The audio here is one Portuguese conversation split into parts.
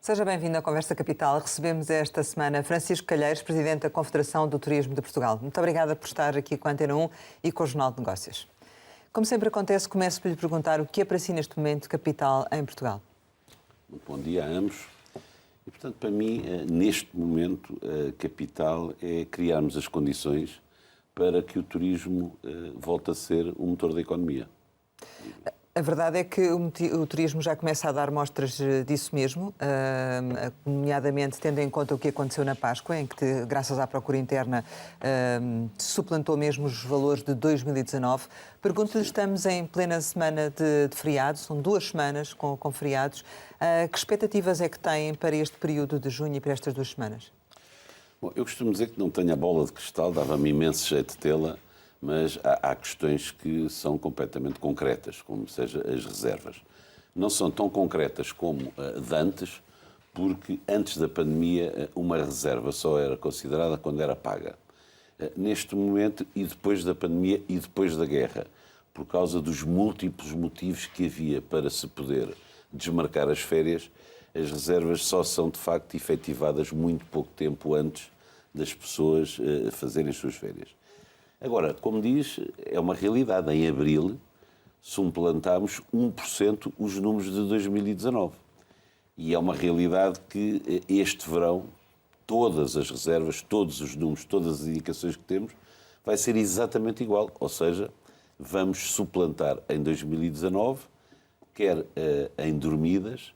Seja bem-vindo à Conversa Capital. Recebemos esta semana Francisco Calheiros, Presidente da Confederação do Turismo de Portugal. Muito obrigada por estar aqui com a Antena 1 e com o Jornal de Negócios. Como sempre acontece, começo por lhe perguntar o que é para si neste momento capital em Portugal. Muito bom dia a ambos. E, portanto, para mim, neste momento, a capital é criarmos as condições para que o turismo volte a ser um motor da economia. A verdade é que o turismo já começa a dar mostras disso mesmo, nomeadamente tendo em conta o que aconteceu na Páscoa, em que, graças à procura interna, suplantou mesmo os valores de 2019. Pergunto-lhe, estamos em plena semana de feriados, são 2 semanas com feriados. Que expectativas é que têm para este período de junho e para estas 2 semanas? Bom, eu costumo dizer que não tenho a bola de cristal, dava-me imenso jeito de tê-la, mas há questões que são completamente concretas, como seja as reservas. Não são tão concretas como de antes, porque antes da pandemia uma reserva só era considerada quando era paga. Neste momento, e depois da pandemia e depois da guerra, por causa dos múltiplos motivos que havia para se poder desmarcar as férias, as reservas só são de facto efetivadas muito pouco tempo antes das pessoas fazerem as suas férias. Agora, como diz, é uma realidade. Em abril, suplantámos 1% os números de 2019. E é uma realidade que este verão, todas as reservas, todos os números, todas as indicações que temos, vai ser exatamente igual. Ou seja, vamos suplantar em 2019, quer em dormidas,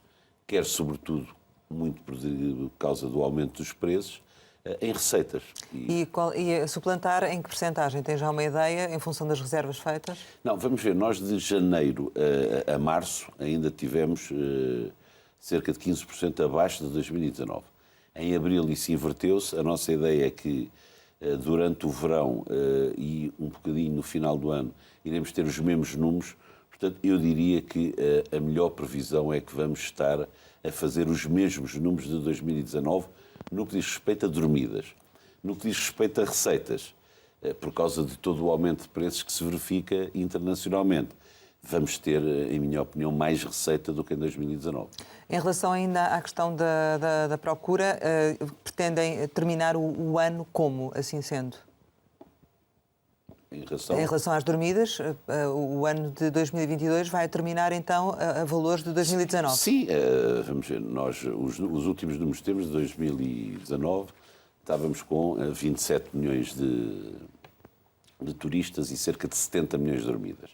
quer, sobretudo, muito por causa do aumento dos preços, em receitas. E suplantar em que percentagem? Tem já uma ideia em função das reservas feitas? Não, vamos ver. Nós de janeiro a março ainda tivemos cerca de 15% abaixo de 2019. Em abril isso inverteu-se. A nossa ideia é que durante o verão e um bocadinho no final do ano iremos ter os mesmos números. Portanto, eu diria que a melhor previsão é que vamos estar a fazer os mesmos números de 2019 no que diz respeito a dormidas. No que diz respeito a receitas, por causa de todo o aumento de preços que se verifica internacionalmente, vamos ter, em minha opinião, mais receita do que em 2019. Em relação ainda à questão da procura, pretendem terminar o ano como, assim sendo? Em relação às dormidas, o ano de 2022 vai terminar então a valores de 2019? Sim, vamos ver, nós os últimos números que temos de 2019 estávamos com 27 milhões de turistas e cerca de 70 milhões de dormidas.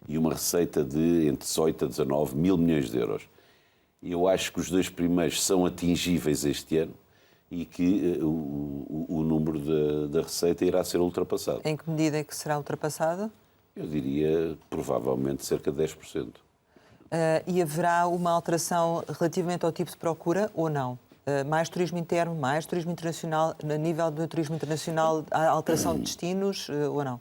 E uma receita de entre 18 a 19 mil milhões de euros. Eu acho que os 2 primeiros são atingíveis este ano e que o número da receita irá ser ultrapassado. Em que medida é que será ultrapassado? Eu diria, provavelmente, cerca de 10%. E haverá uma alteração relativamente ao tipo de procura ou não? Mais turismo interno, mais turismo internacional? A nível do turismo internacional, há alteração de destinos ou não?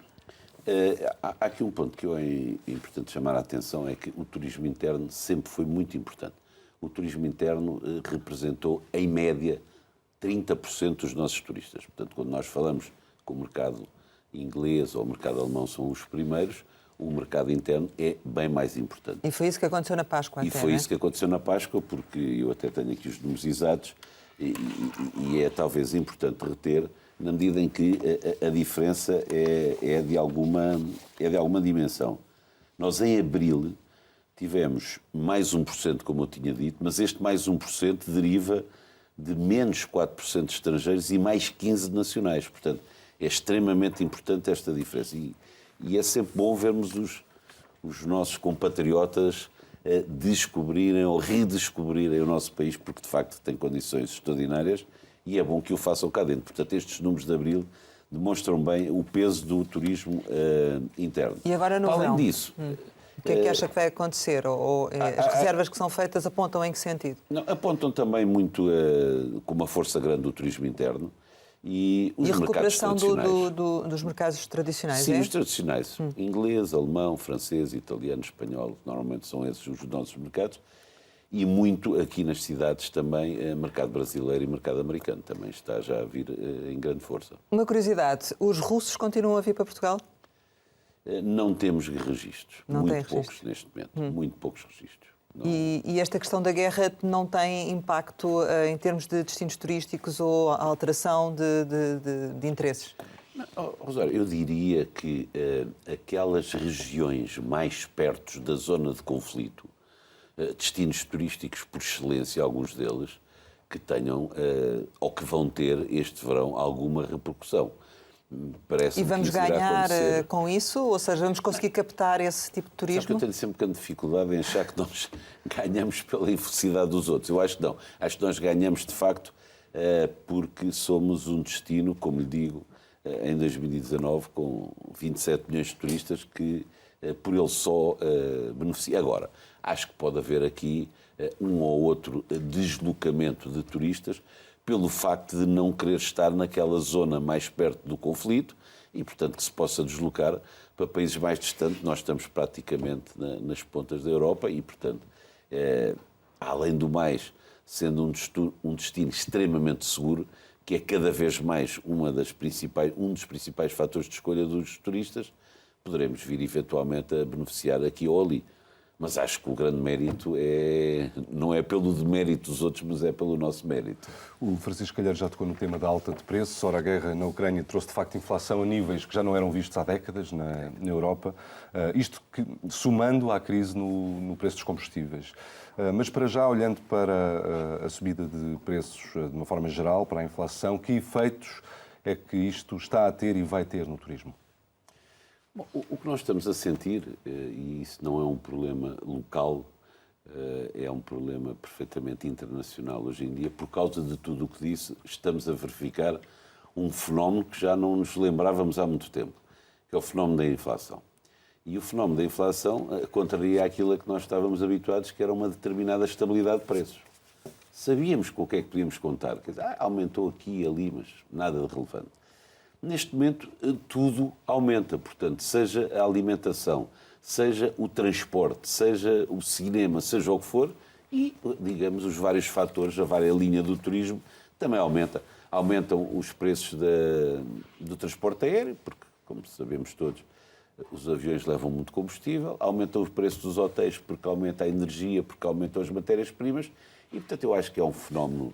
Há aqui um ponto que é importante chamar a atenção, é que o turismo interno sempre foi muito importante. O turismo interno representou, em média, 30% dos nossos turistas. Portanto, quando nós falamos que o mercado inglês ou o mercado alemão são os primeiros, o mercado interno é bem mais importante. E foi isso que aconteceu na Páscoa, E foi isso que aconteceu na Páscoa, porque eu até tenho aqui os números exatos e é talvez importante reter, na medida em que a diferença é de alguma dimensão. Nós, em abril, tivemos mais 1%, como eu tinha dito, mas este mais 1% deriva de menos 4% de estrangeiros e mais 15% de nacionais. Portanto, é extremamente importante esta diferença. E é sempre bom vermos os nossos compatriotas descobrirem ou redescobrirem o nosso país, porque de facto tem condições extraordinárias e é bom que o façam cá dentro. Portanto, estes números de abril demonstram bem o peso do turismo interno. E agora no verão? Além disso... O que é que acha que vai acontecer? As reservas que são feitas apontam em que sentido? Não, apontam também muito com uma força grande do turismo interno e os mercados tradicionais. E a recuperação dos mercados tradicionais, Sim, os tradicionais. Inglês, alemão, francês, italiano, espanhol. Normalmente são esses os nossos mercados. E muito aqui nas cidades também, mercado brasileiro e mercado americano. Também está já a vir em grande força. Uma curiosidade, os russos continuam a vir para Portugal? Não temos registros. Não muito tem poucos registro. neste momento. Muito poucos registros. E esta questão da guerra não tem impacto em termos de destinos turísticos ou alteração de interesses? Rosário, eu diria que aquelas regiões mais perto da zona de conflito, destinos turísticos por excelência, alguns deles, que tenham ou que vão ter este verão alguma repercussão. E vamos ganhar com isso? Ou seja, vamos conseguir captar esse tipo de turismo? Sabe que eu tenho sempre grande dificuldade em achar que nós ganhamos pela infelicidade dos outros. Eu acho que não. Acho que nós ganhamos, de facto, porque somos um destino, como lhe digo, em 2019, com 27 milhões de turistas que, por ele só, beneficia. Agora, acho que pode haver aqui um ou outro deslocamento de turistas pelo facto de não querer estar naquela zona mais perto do conflito e, portanto, que se possa deslocar para países mais distantes. Nós estamos praticamente nas pontas da Europa e, portanto, além do mais, sendo um destino extremamente seguro, que é cada vez mais um dos principais fatores de escolha dos turistas, poderemos vir eventualmente a beneficiar aqui ou ali. Mas acho que o grande mérito não é pelo demérito dos outros, mas é pelo nosso mérito. O Francisco Calheiro já tocou no tema da alta de preços. Ora, a guerra na Ucrânia trouxe, de facto, inflação a níveis que já não eram vistos há décadas na Europa. Isto somando à crise no preço dos combustíveis. Mas, para já, olhando para a subida de preços de uma forma geral, para a inflação, que efeitos é que isto está a ter e vai ter no turismo? Bom, o que nós estamos a sentir, e isso não é um problema local, é um problema perfeitamente internacional hoje em dia, por causa de tudo o que disse, estamos a verificar um fenómeno que já não nos lembrávamos há muito tempo, que é o fenómeno da inflação. E o fenómeno da inflação contraria aquilo a que nós estávamos habituados, que era uma determinada estabilidade de preços. Sabíamos com o que é que podíamos contar. Quer dizer, aumentou aqui e ali, mas nada de relevante. Neste momento, tudo aumenta. Portanto, seja a alimentação, seja o transporte, seja o cinema, seja o que for, e, digamos, os vários fatores, a vária linha do turismo também aumenta. Aumentam os preços do transporte aéreo, porque, como sabemos todos, os aviões levam muito combustível, aumentam os preços dos hotéis porque aumenta a energia, porque aumentam as matérias-primas, e, portanto, eu acho que é um fenómeno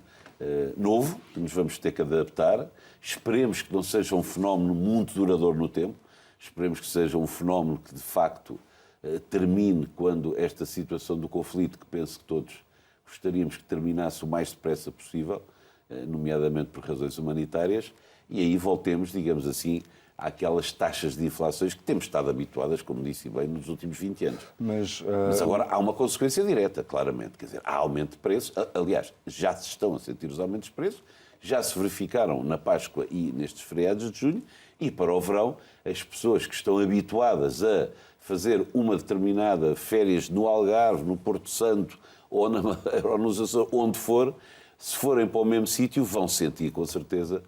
novo, que nos vamos ter que adaptar. Esperemos que não seja um fenómeno muito duradouro no tempo, esperemos que seja um fenómeno que, de facto, termine quando esta situação do conflito, que penso que todos gostaríamos que terminasse o mais depressa possível, nomeadamente por razões humanitárias, e aí voltemos, digamos assim, àquelas taxas de inflações que temos estado habituadas, como disse bem, nos últimos 20 anos. Mas agora há uma consequência direta, claramente. Quer dizer, há aumento de preços. Aliás, já se estão a sentir os aumentos de preços, já se verificaram na Páscoa e nestes feriados de junho, e para o verão, as pessoas que estão habituadas a fazer uma determinada férias no Algarve, no Porto Santo ou nos Açores, onde for, se forem para o mesmo sítio, vão sentir, com certeza,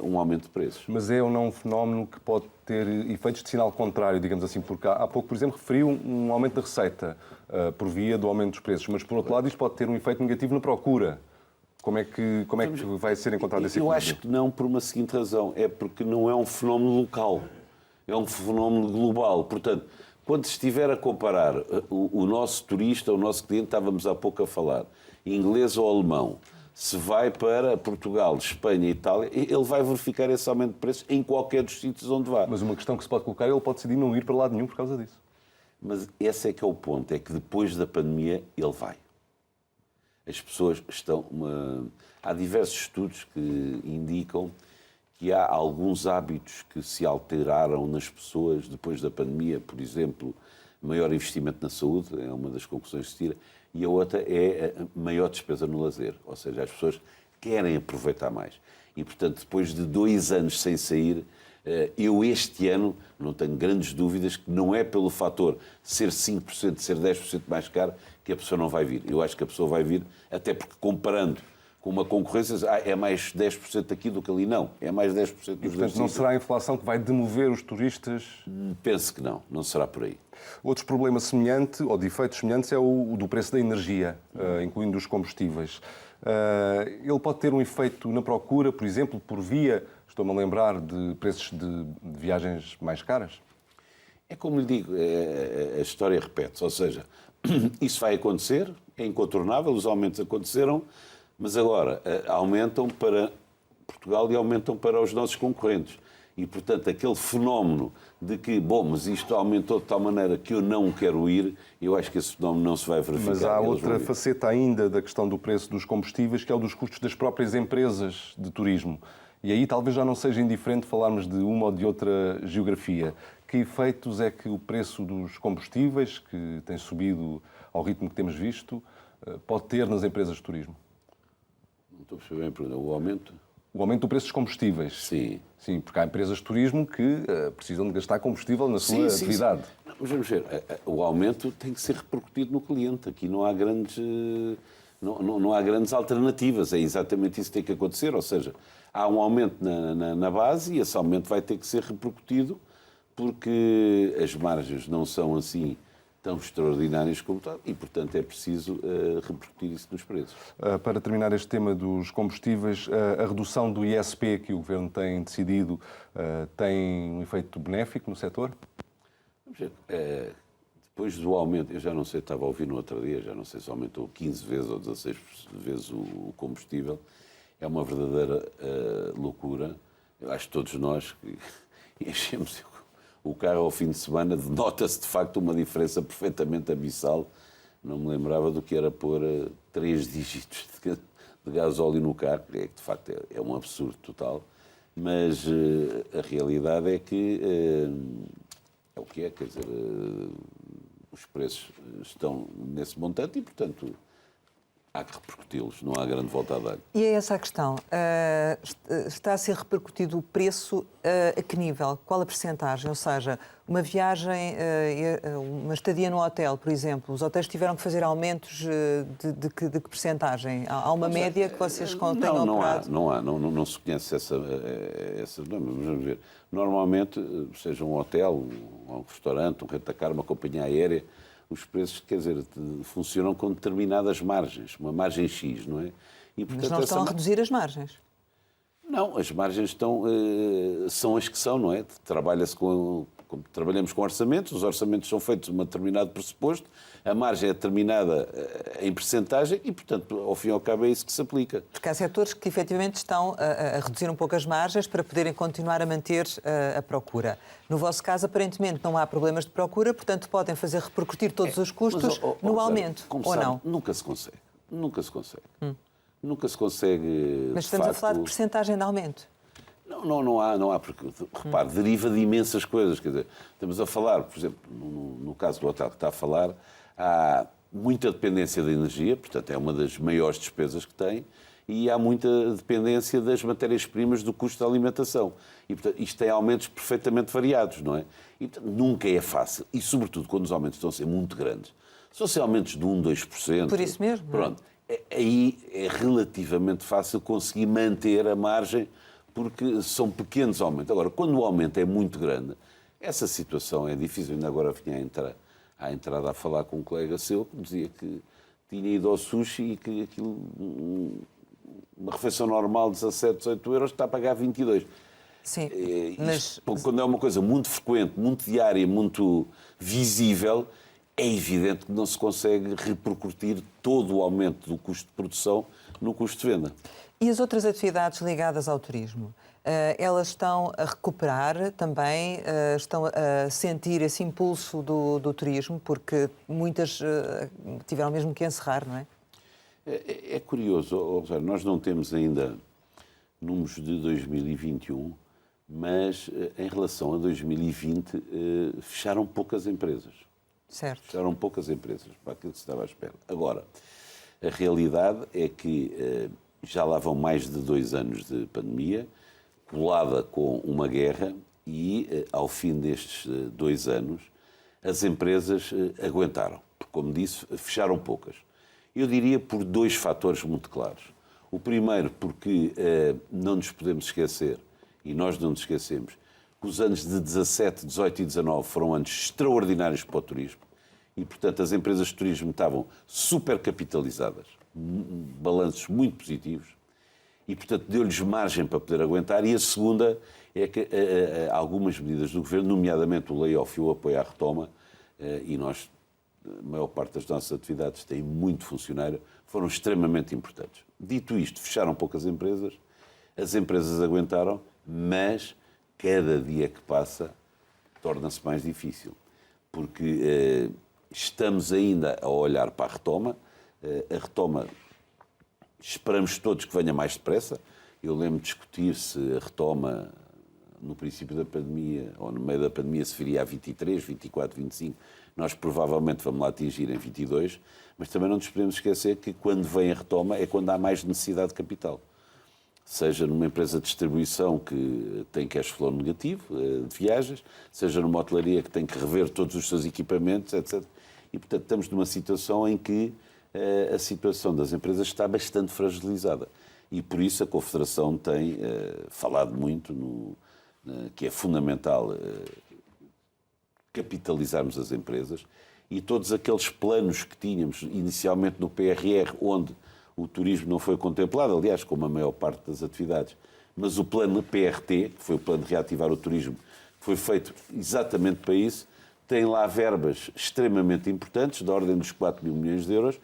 um aumento de preços. Mas é ou não um fenómeno que pode ter efeitos de sinal contrário, digamos assim, porque há pouco, por exemplo, referiu um aumento da receita por via do aumento dos preços, mas, por outro lado, isto pode ter um efeito negativo na procura. Como é que vai ser encontrado esse equilíbrio? Eu acho que não, por uma seguinte razão. É porque não é um fenómeno local. É um fenómeno global. Portanto, quando estiver a comparar o nosso turista, o nosso cliente, estávamos há pouco a falar, inglês ou alemão, se vai para Portugal, Espanha e Itália, ele vai verificar esse aumento de preços em qualquer dos sítios onde vá. Mas uma questão que se pode colocar, ele pode decidir não ir para lado nenhum por causa disso. Mas esse é que é o ponto, é que depois da pandemia ele vai. As pessoas estão... Há diversos estudos que indicam que há alguns hábitos que se alteraram nas pessoas depois da pandemia. Por exemplo, maior investimento na saúde, é uma das conclusões que se tira, e a outra é a maior despesa no lazer. Ou seja, as pessoas querem aproveitar mais. E, portanto, depois de 2 anos sem sair, eu este ano não tenho grandes dúvidas que não é pelo fator ser 5%, ser 10% mais caro que a pessoa não vai vir. Eu acho que a pessoa vai vir, até porque comparando com uma concorrência, é mais 10% aqui do que ali. Não, é mais 10% dos dois. E, portanto, não será a inflação que vai demover os turistas? Penso que não será por aí. Outro problema semelhante, ou de efeitos semelhantes, é o do preço da energia, incluindo os combustíveis. Ele pode ter um efeito na procura, por exemplo, por via, estou-me a lembrar, de preços de viagens mais caras? É como lhe digo, a história repete-se, ou seja, Isso vai acontecer, é incontornável, os aumentos aconteceram, mas agora aumentam para Portugal e aumentam para os nossos concorrentes. E, portanto, aquele fenómeno de que, mas isto aumentou de tal maneira que eu não quero ir, eu acho que esse fenómeno não se vai verificar. Mas há outra faceta ainda da questão do preço dos combustíveis, que é o dos custos das próprias empresas de turismo. E aí talvez já não seja indiferente falarmos de uma ou de outra geografia. Que efeitos é que o preço dos combustíveis, que tem subido ao ritmo que temos visto, pode ter nas empresas de turismo? Não estou a perceber bem a pergunta. O aumento? O aumento do preço dos combustíveis. Sim. Sim, porque há empresas de turismo que precisam de gastar combustível na sua atividade. Sim. Mas vamos ver, o aumento tem que ser repercutido no cliente. Aqui não há grandes, não há grandes alternativas. É exatamente isso que tem que acontecer. Ou seja, há um aumento na base e esse aumento vai ter que ser repercutido porque as margens não são assim tão extraordinárias como tal e, portanto, é preciso repercutir isso nos preços. Para terminar este tema dos combustíveis, a redução do ISP que o Governo tem decidido tem um efeito benéfico no setor? Vamos ver, depois do aumento, eu já não sei, estava a ouvir no outro dia, já não sei se aumentou 15 vezes ou 16 vezes o combustível, é uma verdadeira loucura. Eu acho que todos nós enchemos o carro ao fim de semana, nota-se de facto uma diferença perfeitamente abissal. Não me lembrava do que era pôr 3 dígitos de gasóleo no carro, que de facto é um absurdo total, mas a realidade é que é o que é, quer dizer, os preços estão nesse montante e, portanto, há que repercuti-los, não há grande volta a dar. E é essa a questão. Está a ser repercutido o preço a que nível? Qual a percentagem? Ou seja, uma viagem, uma estadia no hotel, por exemplo, os hotéis tiveram que fazer aumentos de que percentagem? Há uma média que vocês tenham operado? Não se conhece essa vamos ver. Normalmente, seja um hotel, um restaurante, um rentacar, uma companhia aérea, os preços, quer dizer, funcionam com determinadas margens, uma margem X, não é? E, portanto, mas não estão a reduzir as margens? Não, as margens são as que são, não é? Trabalhamos com orçamentos, os orçamentos são feitos de um determinado pressuposto, a margem é determinada em percentagem e, portanto, ao fim e ao cabo é isso que se aplica. Porque há setores que efetivamente estão a reduzir um pouco as margens para poderem continuar a manter a procura. No vosso caso, aparentemente, não há problemas de procura, portanto, podem fazer repercutir todos os custos no aumento, ou não? Nunca se consegue. Nunca se consegue. Mas estamos a falar de percentagem de aumento. Não há, porque, repare, deriva de imensas coisas. Quer dizer, estamos a falar, por exemplo, no caso do hotel que está a falar, há muita dependência da energia, portanto, é uma das maiores despesas que tem, e há muita dependência das matérias-primas do custo da alimentação. E, portanto, isto tem aumentos perfeitamente variados, não é? E, portanto, nunca é fácil. E, sobretudo, quando os aumentos estão a ser muito grandes. Se fossem aumentos de 1%, 2%... Por isso mesmo. Pronto. Aí é relativamente fácil conseguir manter a margem, porque são pequenos aumentos. Agora, quando o aumento é muito grande, essa situação é difícil. Ainda agora vinha à entrada a falar com um colega seu que dizia que tinha ido ao sushi e que aquilo, uma refeição normal de 17, 18 euros, está a pagar 22. Sim, mas... Quando é uma coisa muito frequente, muito diária, muito visível, é evidente que não se consegue repercutir todo o aumento do custo de produção no custo de venda. E as outras atividades ligadas ao turismo? Elas estão a recuperar também? Estão a sentir esse impulso do turismo? Porque muitas tiveram mesmo que encerrar, não é? É curioso, Rosário, nós não temos ainda números de 2021, mas em relação a 2020 fecharam poucas empresas. Certo. Fecharam poucas empresas para aquilo que se estava à espera. Agora, a realidade é que já lá vão mais de 2 anos de pandemia, colada com uma guerra e, ao fim destes 2 anos, as empresas aguentaram. Como disse, fecharam poucas. Eu diria por 2 fatores muito claros. O primeiro, porque não nos podemos esquecer, e nós não nos esquecemos, que os anos de 17, 18 e 19 foram anos extraordinários para o turismo e, portanto, as empresas de turismo estavam supercapitalizadas, balanços muito positivos e, portanto, deu-lhes margem para poder aguentar. E a segunda é que algumas medidas do Governo, nomeadamente o layoff e o apoio à retoma, e nós a maior parte das nossas atividades tem muito funcionário, foram extremamente importantes. Dito isto, fecharam poucas empresas, as empresas aguentaram, mas cada dia que passa torna-se mais difícil, porque estamos ainda a olhar para a retoma. A retoma, esperamos todos que venha mais depressa. Eu lembro de discutir se a retoma no princípio da pandemia ou no meio da pandemia se viria a 23, 24, 25. Nós provavelmente vamos lá atingir em 22, mas também não nos podemos esquecer que quando vem a retoma é quando há mais necessidade de capital. Seja numa empresa de distribuição que tem cash flow negativo, de viagens, seja numa hotelaria que tem que rever todos os seus equipamentos, etc. E, portanto, estamos numa situação em que a situação das empresas está bastante fragilizada. E, por isso, a Confederação tem falado muito que é fundamental capitalizarmos as empresas e todos aqueles planos que tínhamos inicialmente no PRR, onde o turismo não foi contemplado, aliás, como a maior parte das atividades, mas o plano PRT, que foi o plano de reativar o turismo, que foi feito exatamente para isso, tem lá verbas extremamente importantes, da ordem dos 4 mil milhões de euros,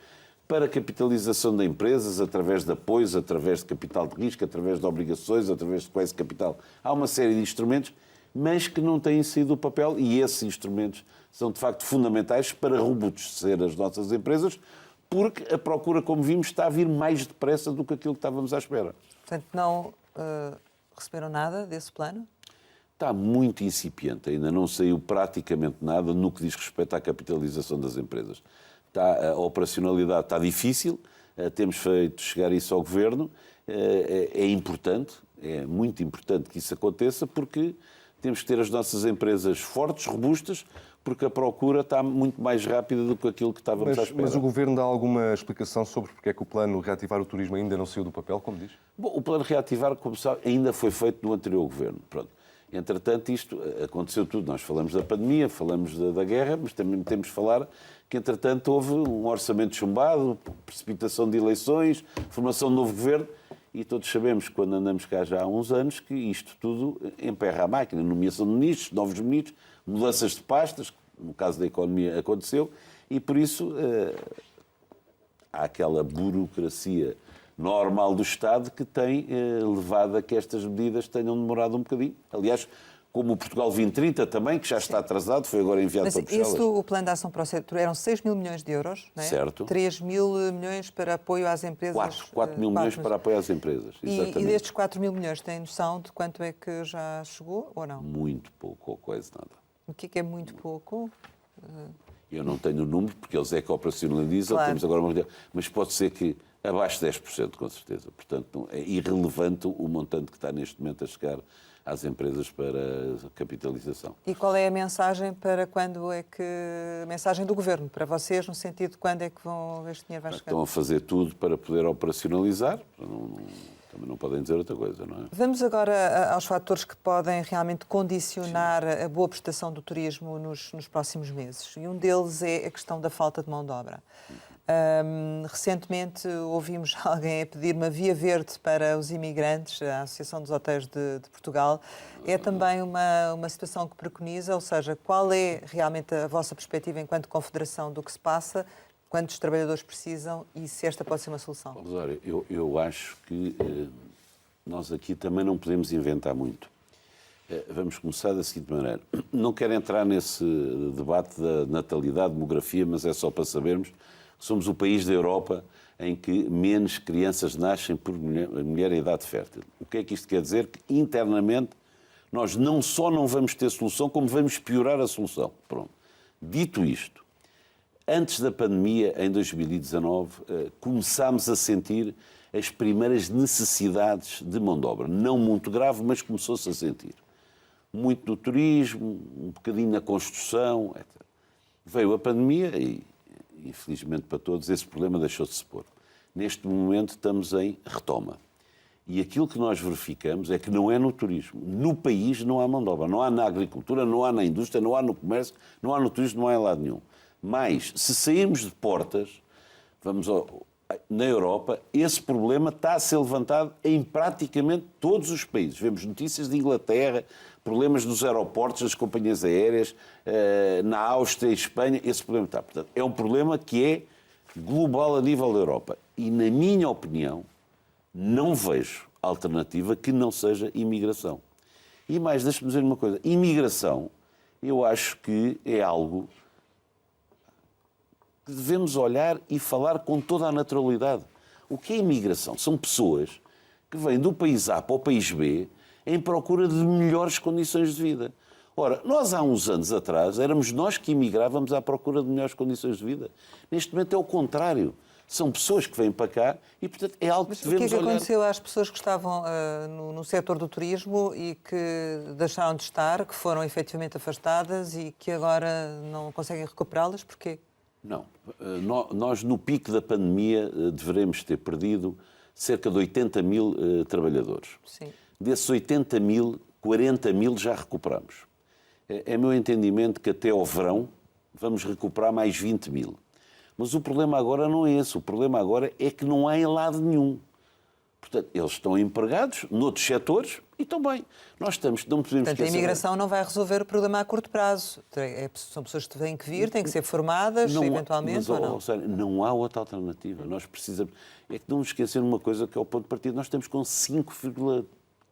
para a capitalização de empresas, através de apoios, através de capital de risco, através de obrigações, através de quase capital. Há uma série de instrumentos, mas que não têm sido do papel, e esses instrumentos são, de facto, fundamentais para robustecer as nossas empresas, porque a procura, como vimos, está a vir mais depressa do que aquilo que estávamos à espera. Portanto, não receberam nada desse plano? Está muito incipiente, ainda não saiu praticamente nada no que diz respeito à capitalização das empresas. A operacionalidade está difícil, temos feito chegar isso ao Governo, é importante, é muito importante que isso aconteça, porque temos que ter as nossas empresas fortes, robustas, porque a procura está muito mais rápida do que aquilo que estávamos à espera. Mas o Governo dá alguma explicação sobre porque é que o plano Reativar o Turismo ainda não saiu do papel, como diz? Bom, o plano Reativar, como sabe, ainda foi feito no anterior Governo. Pronto. Entretanto, isto aconteceu tudo. Nós falamos da pandemia, falamos da guerra, mas também temos de falar que, entretanto, houve um orçamento chumbado, precipitação de eleições, formação de novo Governo, e todos sabemos, quando andamos cá já há uns anos, que isto tudo emperra a máquina. Nomeação de ministros, novos ministros, mudanças de pastas, no caso da economia aconteceu, e por isso há aquela burocracia normal do Estado que tem levado a que estas medidas tenham demorado um bocadinho. Aliás, como o Portugal 2030 também, que já está atrasado, foi agora enviado para Bruxelas. Isso, o plano de ação para o setor, eram 6 mil milhões de euros, não é? Certo. 3 mil milhões para apoio às empresas. 4 mil milhões para apoio às empresas, exatamente. E destes 4 mil milhões, tem noção de quanto é que já chegou ou não? Muito pouco ou quase nada. O que é muito pouco? Eu não tenho o número, porque eles é que operacionalizam, Claro. temos agora uma reunião, mas pode ser que abaixo de 10%, com certeza. Portanto, é irrelevante o montante que está neste momento a chegar às empresas para capitalização. E qual é a mensagem para quando é que... A mensagem do Governo, para vocês, no sentido de quando é que este dinheiro vai chegar? Estão a fazer tudo para poder operacionalizar. Também não podem dizer outra coisa, não é? Vamos agora aos fatores que podem realmente condicionar a boa prestação do turismo nos próximos meses. E um deles é a questão da falta de mão de obra. Recentemente ouvimos alguém a pedir uma via verde para os imigrantes, a Associação dos Hotéis de Portugal. É também uma situação que preconiza, ou seja, qual é realmente a vossa perspectiva enquanto confederação do que se passa, quantos trabalhadores precisam e se esta pode ser uma solução? Rosário, eu acho que nós aqui também não podemos inventar muito. Vamos começar da seguinte maneira. Não quero entrar nesse debate da natalidade, demografia, mas é só para sabermos que somos o país da Europa em que menos crianças nascem por mulher em idade fértil. O que é que isto quer dizer? Que internamente nós não só não vamos ter solução, como vamos piorar a solução. Pronto. Dito isto, antes da pandemia, em 2019, começámos a sentir as primeiras necessidades de mão de obra. Não muito grave, mas começou-se a sentir. Muito no turismo, um bocadinho na construção, etc. Veio a pandemia e, infelizmente para todos, esse problema deixou de se pôr. Neste momento estamos em retoma. E aquilo que nós verificamos é que não é no turismo. No país não há mão de obra. Não há na agricultura, não há na indústria, não há no comércio, não há no turismo, não há em lado nenhum. Mas, se sairmos de portas, na Europa, esse problema está a ser levantado em praticamente todos os países. Vemos notícias de Inglaterra, problemas nos aeroportos, nas companhias aéreas, na Áustria e Espanha, esse problema está. Portanto, é um problema que é global a nível da Europa. E, na minha opinião, não vejo alternativa que não seja imigração. E mais, deixe-me dizer uma coisa. Imigração, eu acho que é algo que devemos olhar e falar com toda a naturalidade. O que é imigração? São pessoas que vêm do país A para o país B em procura de melhores condições de vida. Ora, nós há uns anos atrás éramos nós que imigrávamos à procura de melhores condições de vida. Neste momento é o contrário. São pessoas que vêm para cá e, portanto, é algo que devemos olhar. O que é que aconteceu às pessoas que estavam no setor do turismo e que deixaram de estar, que foram efetivamente afastadas e que agora não conseguem recuperá-las? Porquê? Não. Nós, no pico da pandemia, deveremos ter perdido cerca de 80 mil trabalhadores. Sim. Desses 80 mil, 40 mil já recuperamos. É meu entendimento que até ao verão vamos recuperar mais 20 mil. Mas o problema agora não é esse. O problema agora é que não há em lado nenhum. Portanto, eles estão empregados noutros setores e estão bem. Nós não podemos esquecer... Portanto, a imigração não vai resolver o problema a curto prazo. São pessoas que têm que vir, têm que ser formadas, eventualmente, ou não? Não há outra alternativa. Nós precisamos... É que não nos esquecer uma coisa que é o ponto de partida. Nós estamos com 5,4%,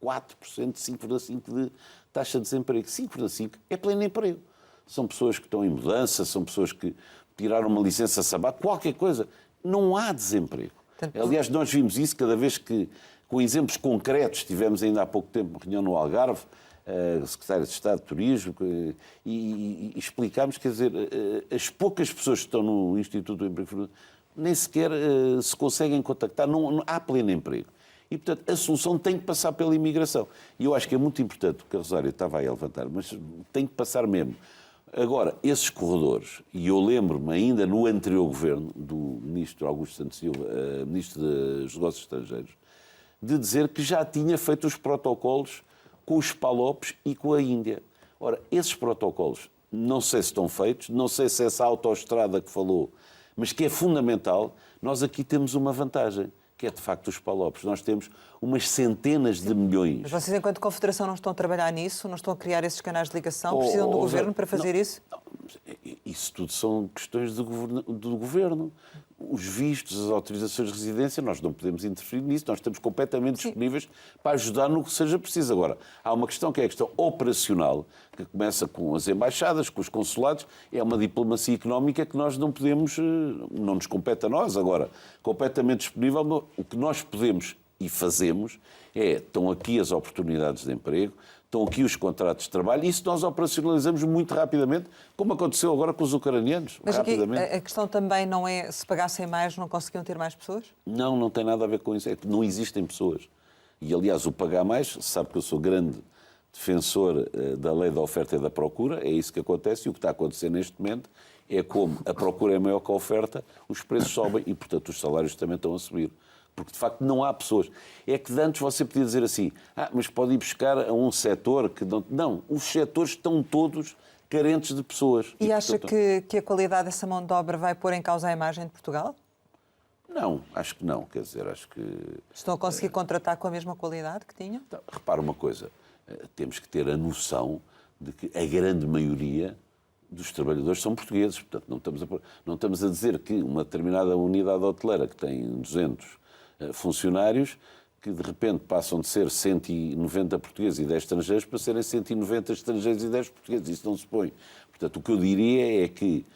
5,5% de taxa de desemprego. 5,5% é pleno emprego. São pessoas que estão em mudança, são pessoas que tiraram uma licença sabática, qualquer coisa. Não há desemprego. Aliás, nós vimos isso cada vez que, com exemplos concretos, tivemos ainda há pouco tempo uma reunião no Algarve, o secretário de Estado de Turismo, e explicámos, quer dizer, as poucas pessoas que estão no Instituto do Emprego nem sequer se conseguem contactar, não há pleno emprego. E, portanto, a solução tem que passar pela imigração. E eu acho que é muito importante, o que a Rosário estava aí a levantar, mas tem que passar mesmo. Agora, esses corredores, e eu lembro-me ainda no anterior governo do ministro Augusto Santos Silva, ministro dos Negócios Estrangeiros, de dizer que já tinha feito os protocolos com os PALOPs e com a Índia. Ora, esses protocolos, não sei se estão feitos, não sei se essa autoestrada que falou, mas que é fundamental, nós aqui temos uma vantagem, que é de facto os PALOPs. Nós temos umas centenas de milhões. Mas vocês, enquanto Confederação, não estão a trabalhar nisso? Não estão a criar esses canais de ligação? Precisam do Governo para fazer isso? Não, isso tudo são questões do Governo. Os vistos, as autorizações de residência, nós não podemos interferir nisso, nós estamos completamente disponíveis para ajudar no que seja preciso. Agora, há uma questão que é a questão operacional, que começa com as embaixadas, com os consulados, é uma diplomacia económica que nós não podemos, não nos compete a nós. Agora, completamente disponível, o que nós podemos e fazemos estão aqui as oportunidades de emprego, estão aqui os contratos de trabalho, e isso nós operacionalizamos muito rapidamente, como aconteceu agora com os ucranianos. Mas aqui a questão também não é, se pagassem mais, não conseguiam ter mais pessoas? Não, não tem nada a ver com isso, é que não existem pessoas. E, aliás, o pagar mais, sabe que eu sou grande defensor da lei da oferta e da procura, é isso que acontece, e o que está a acontecer neste momento é como a procura é maior que a oferta, os preços sobem e, portanto, os salários também estão a subir. Porque, de facto, não há pessoas. É que de antes você podia dizer assim, mas pode ir buscar a um setor que não... Não, os setores estão todos carentes de pessoas. E acha que a qualidade dessa mão de obra vai pôr em causa a imagem de Portugal? Não, acho que não. Quer dizer, acho que... Estão a conseguir contratar com a mesma qualidade que tinham? Então, repara uma coisa, temos que ter a noção de que a grande maioria dos trabalhadores são portugueses. Portanto, não estamos a dizer que uma determinada unidade hoteleira que tem 200 funcionários que de repente passam de ser 190 portugueses e 10 estrangeiros para serem 190 estrangeiros e 10 portugueses. Isso não se põe. Portanto, o que eu diria é que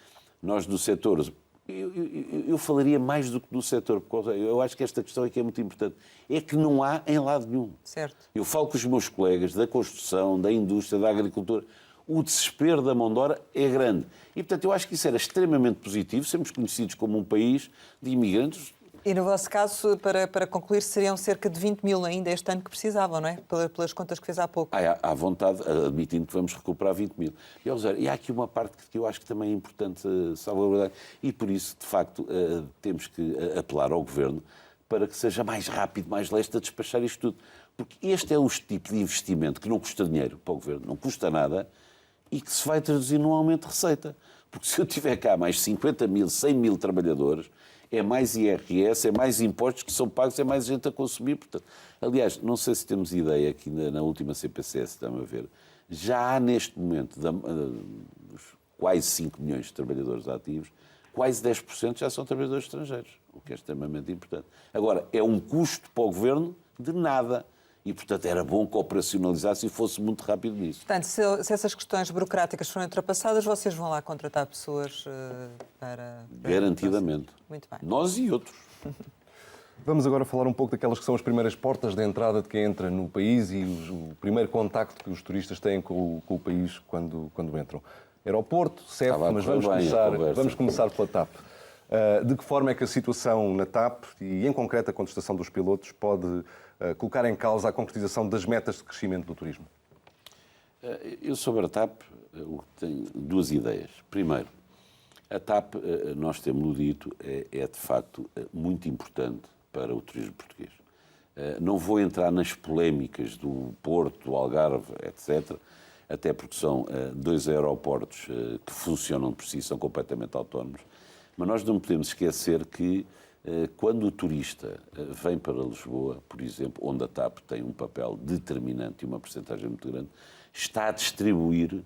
nós do setor... Eu falaria mais do que do setor, porque eu acho que esta questão é que é muito importante. É que não há em lado nenhum. Certo. Eu falo com os meus colegas da construção, da indústria, da agricultura. O desespero da mão de obra é grande. E, portanto, eu acho que isso era extremamente positivo, sermos conhecidos como um país de imigrantes. E no vosso caso, para concluir, seriam cerca de 20 mil ainda este ano que precisavam, não é? Pelas contas que fez há pouco. À vontade, admitindo que vamos recuperar 20 mil. E há aqui uma parte que eu acho que também é importante salvaguardar, e por isso, de facto, temos que apelar ao Governo para que seja mais rápido, mais leste a despachar isto tudo. Porque este é o tipo de investimento que não custa dinheiro para o Governo, não custa nada, e que se vai traduzir num aumento de receita. Porque se eu tiver cá mais 50 mil, 100 mil trabalhadores, é mais IRS, é mais impostos que são pagos, é mais gente a consumir. Portanto, aliás, não sei se temos ideia aqui na última CPCS, estão a ver, Já há neste momento, dos quase 5 milhões de trabalhadores ativos, quase 10% já são trabalhadores estrangeiros, o que é extremamente importante. Agora, é um custo para o Governo de nada. E, portanto, era bom que operacionalizasse e fosse muito rápido nisso. Portanto, se essas questões burocráticas forem ultrapassadas, vocês vão lá contratar pessoas para... Garantidamente. Muito bem. Nós e outros. Vamos agora falar um pouco daquelas que são as primeiras portas de entrada de quem entra no país e o primeiro contacto que os turistas têm com o país quando entram. Aeroporto, CEF, mas vamos começar pela TAP. De que forma é que a situação na TAP e, em concreto, a contestação dos pilotos pode colocar em causa a concretização das metas de crescimento do turismo? Eu, sobre a TAP, tenho duas ideias. Primeiro, a TAP, nós temos dito, é de facto muito importante para o turismo português. Não vou entrar nas polémicas do Porto, do Algarve, etc., até porque são dois aeroportos que funcionam por si, são completamente autónomos, mas nós não podemos esquecer que quando o turista vem para Lisboa, por exemplo, onde a TAP tem um papel determinante e uma percentagem muito grande, está a distribuir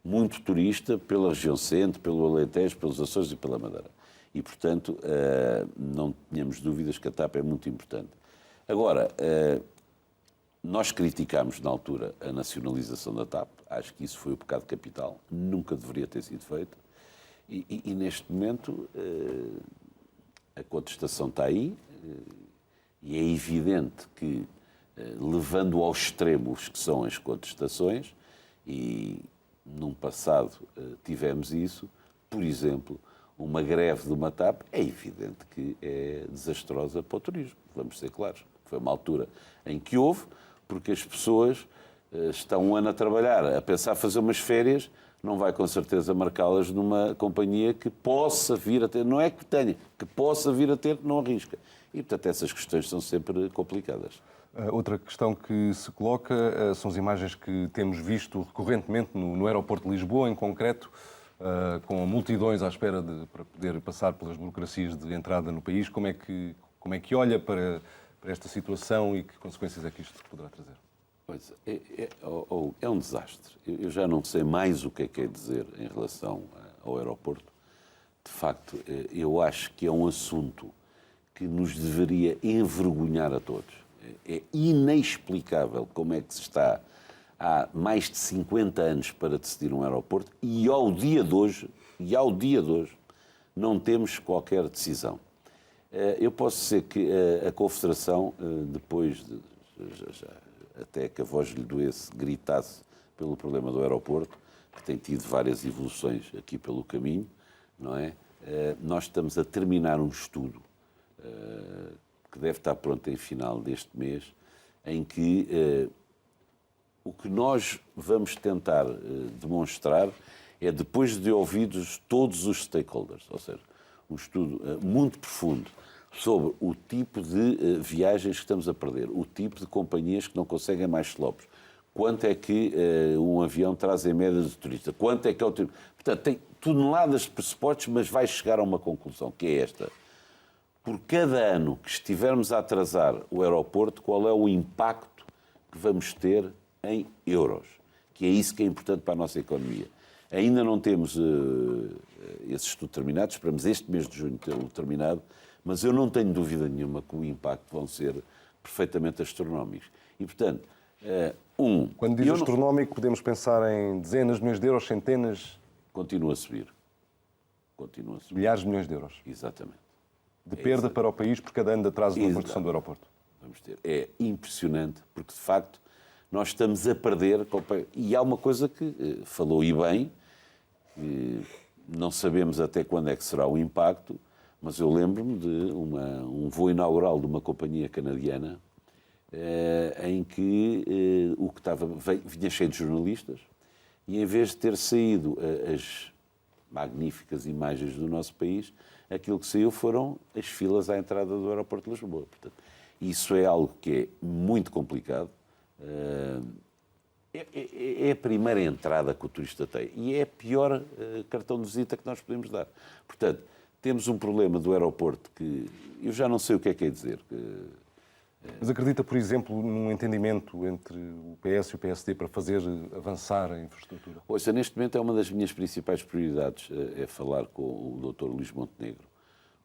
muito turista pela região centro, pelo Alentejo, pelos Açores e pela Madeira. E, portanto, não tínhamos dúvidas que a TAP é muito importante. Agora, nós criticámos na altura a nacionalização da TAP, acho que isso foi o pecado capital, nunca deveria ter sido feito, e neste momento a contestação está aí, e é evidente que, levando ao extremo os que são as contestações, e num passado tivemos isso, por exemplo, uma greve de uma TAP, é evidente que é desastrosa para o turismo, vamos ser claros. Foi uma altura em que houve, porque as pessoas estão um ano a trabalhar, a pensar fazer umas férias, não vai com certeza marcá-las numa companhia que possa vir a ter, não é que tenha, que possa vir a ter, não arrisca. E, portanto, essas questões são sempre complicadas. Outra questão que se coloca são as imagens que temos visto recorrentemente no aeroporto de Lisboa, em concreto, com multidões à espera para poder passar pelas burocracias de entrada no país. Como é que olha para esta situação e que consequências é que isto poderá trazer? Pois, é um desastre. Eu já não sei mais o que é dizer em relação ao aeroporto. De facto, eu acho que é um assunto que nos deveria envergonhar a todos. É inexplicável como é que se está há mais de 50 anos para decidir um aeroporto e ao dia de hoje não temos qualquer decisão. Eu posso dizer que a Confederação, depois de até que a voz lhe doesse, gritasse pelo problema do aeroporto, que tem tido várias evoluções aqui pelo caminho, não é? Nós estamos a terminar um estudo que deve estar pronto em final deste mês, em que o que nós vamos tentar demonstrar é, depois de ouvidos todos os stakeholders, ou seja, um estudo muito profundo sobre o tipo de viagens que estamos a perder, o tipo de companhias que não conseguem mais slopes, quanto é que um avião traz em média de turista, quanto é que é o turista. Portanto, tem toneladas de pressupostos, mas vai chegar a uma conclusão, que é esta. Por cada ano que estivermos a atrasar o aeroporto, qual é o impacto que vamos ter em euros? Que é isso que é importante para a nossa economia. Ainda não temos esse estudo terminado, esperamos este mês de junho tê-lo terminado, mas eu não tenho dúvida nenhuma que o impacto vão ser perfeitamente astronómicos. E, portanto, Quando diz astronómico, podemos pensar em dezenas de milhões de euros, centenas... Continua a subir. Milhares de milhões de euros. Exatamente. De perda para o país por cada ano de atraso na construção do aeroporto. Vamos ter. É impressionante, porque, de facto, nós estamos a perder... E há uma coisa que falou e bem, que não sabemos até quando é que será o impacto, mas eu lembro-me de um voo inaugural de uma companhia canadiana em que o que vinha cheio de jornalistas e, em vez de ter saído as magníficas imagens do nosso país, aquilo que saiu foram as filas à entrada do aeroporto de Lisboa. Portanto, isso é algo que é muito complicado. É a primeira entrada que o turista tem e é a pior cartão de visita que nós podemos dar. Portanto, temos um problema do aeroporto que eu já não sei o que é dizer. Mas acredita, por exemplo, num entendimento entre o PS e o PSD para fazer avançar a infraestrutura? Ouça, neste momento é uma das minhas principais prioridades, é falar com o Dr. Luís Montenegro,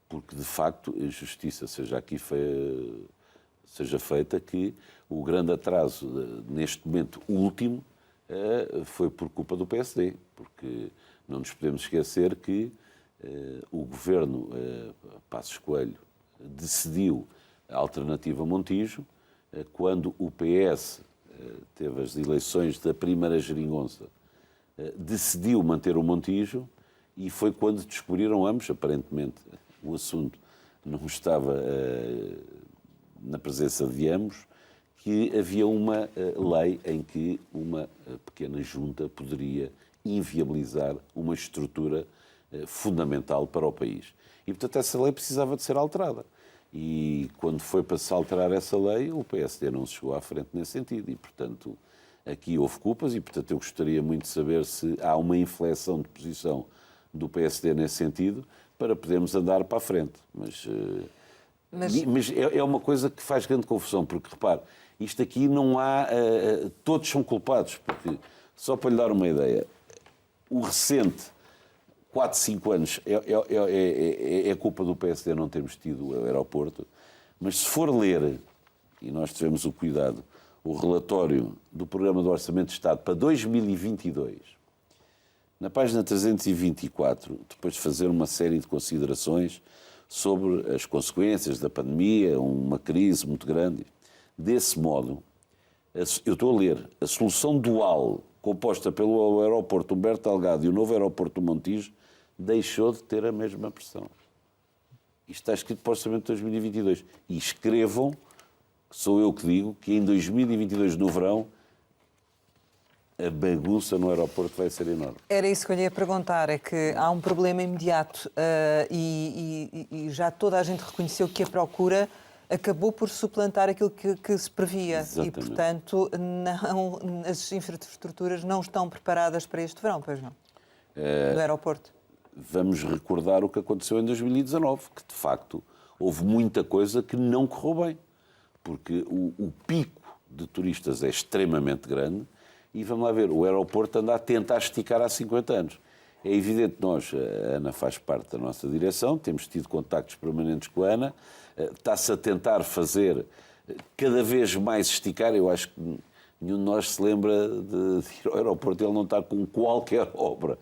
porque de facto a justiça seja feita que o grande atraso neste momento último foi por culpa do PSD, porque não nos podemos esquecer que o governo Passos Coelho decidiu a alternativa Montijo, quando o PS teve as eleições da primeira geringonça, decidiu manter o Montijo, e foi quando descobriram ambos, aparentemente o assunto não estava na presença de ambos, que havia uma lei em que uma pequena junta poderia inviabilizar uma estrutura fundamental para o país. E, portanto, essa lei precisava de ser alterada. E quando foi para se alterar essa lei, o PSD não se chegou à frente nesse sentido. E, portanto, aqui houve culpas e, portanto, eu gostaria muito de saber se há uma inflexão de posição do PSD nesse sentido para podermos andar para a frente. Mas é uma coisa que faz grande confusão, porque, repare, isto aqui não há... todos são culpados, porque, só para lhe dar uma ideia, o recente 4, 5 anos é culpa do PSD não termos tido o aeroporto, mas se for ler, e nós tivemos o cuidado, o relatório do Programa do Orçamento de Estado para 2022, na página 324, depois de fazer uma série de considerações sobre as consequências da pandemia, uma crise muito grande, desse modo, eu estou a ler, a solução dual composta pelo aeroporto Humberto Delgado e o novo aeroporto do Montijo deixou de ter a mesma pressão. Isto está escrito para o Orçamento de 2022. E escrevam, sou eu que digo, que em 2022, no verão, a bagunça no aeroporto vai ser enorme. Era isso que eu lhe ia perguntar, é que há um problema imediato e já toda a gente reconheceu que a procura acabou por suplantar aquilo que se previa. Exatamente. E, portanto, as infraestruturas não estão preparadas para este verão, pois não? Do aeroporto. Vamos recordar o que aconteceu em 2019, que de facto houve muita coisa que não correu bem, porque o pico de turistas é extremamente grande e vamos lá ver, o aeroporto anda a tentar esticar há 50 anos. É evidente que nós, a Ana faz parte da nossa direção, temos tido contactos permanentes com a Ana, está-se a tentar fazer cada vez mais esticar. Eu acho que nenhum de nós se lembra de ir ao aeroporto e ele não estar com qualquer obra.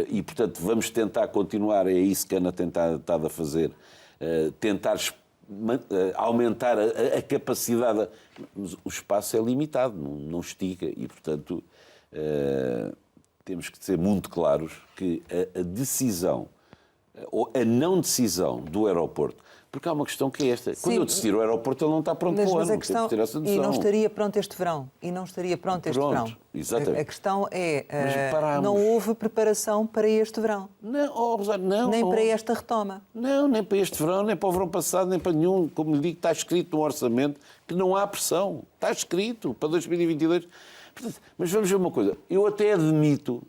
E, portanto, vamos tentar continuar, é isso que a Ana tem estado a fazer, tentar aumentar a capacidade. Mas o espaço é limitado, não estica e, portanto, temos que ser muito claros que a decisão, ou a não decisão do aeroporto, porque há uma questão que é esta. Sim. Quando eu decidir o aeroporto, ele não está pronto para o ano. A questão, Temos que ter essa noção. e não estaria pronto este verão. Exatamente. A questão é, parámos. não houve preparação para este verão. Não, Rosário, não. Nem para esta retoma. Não, nem para este verão, nem para o verão passado, nem para nenhum. Como lhe digo, está escrito no orçamento que não há pressão. Está escrito para 2022. Portanto, mas vamos ver uma coisa. Eu até admito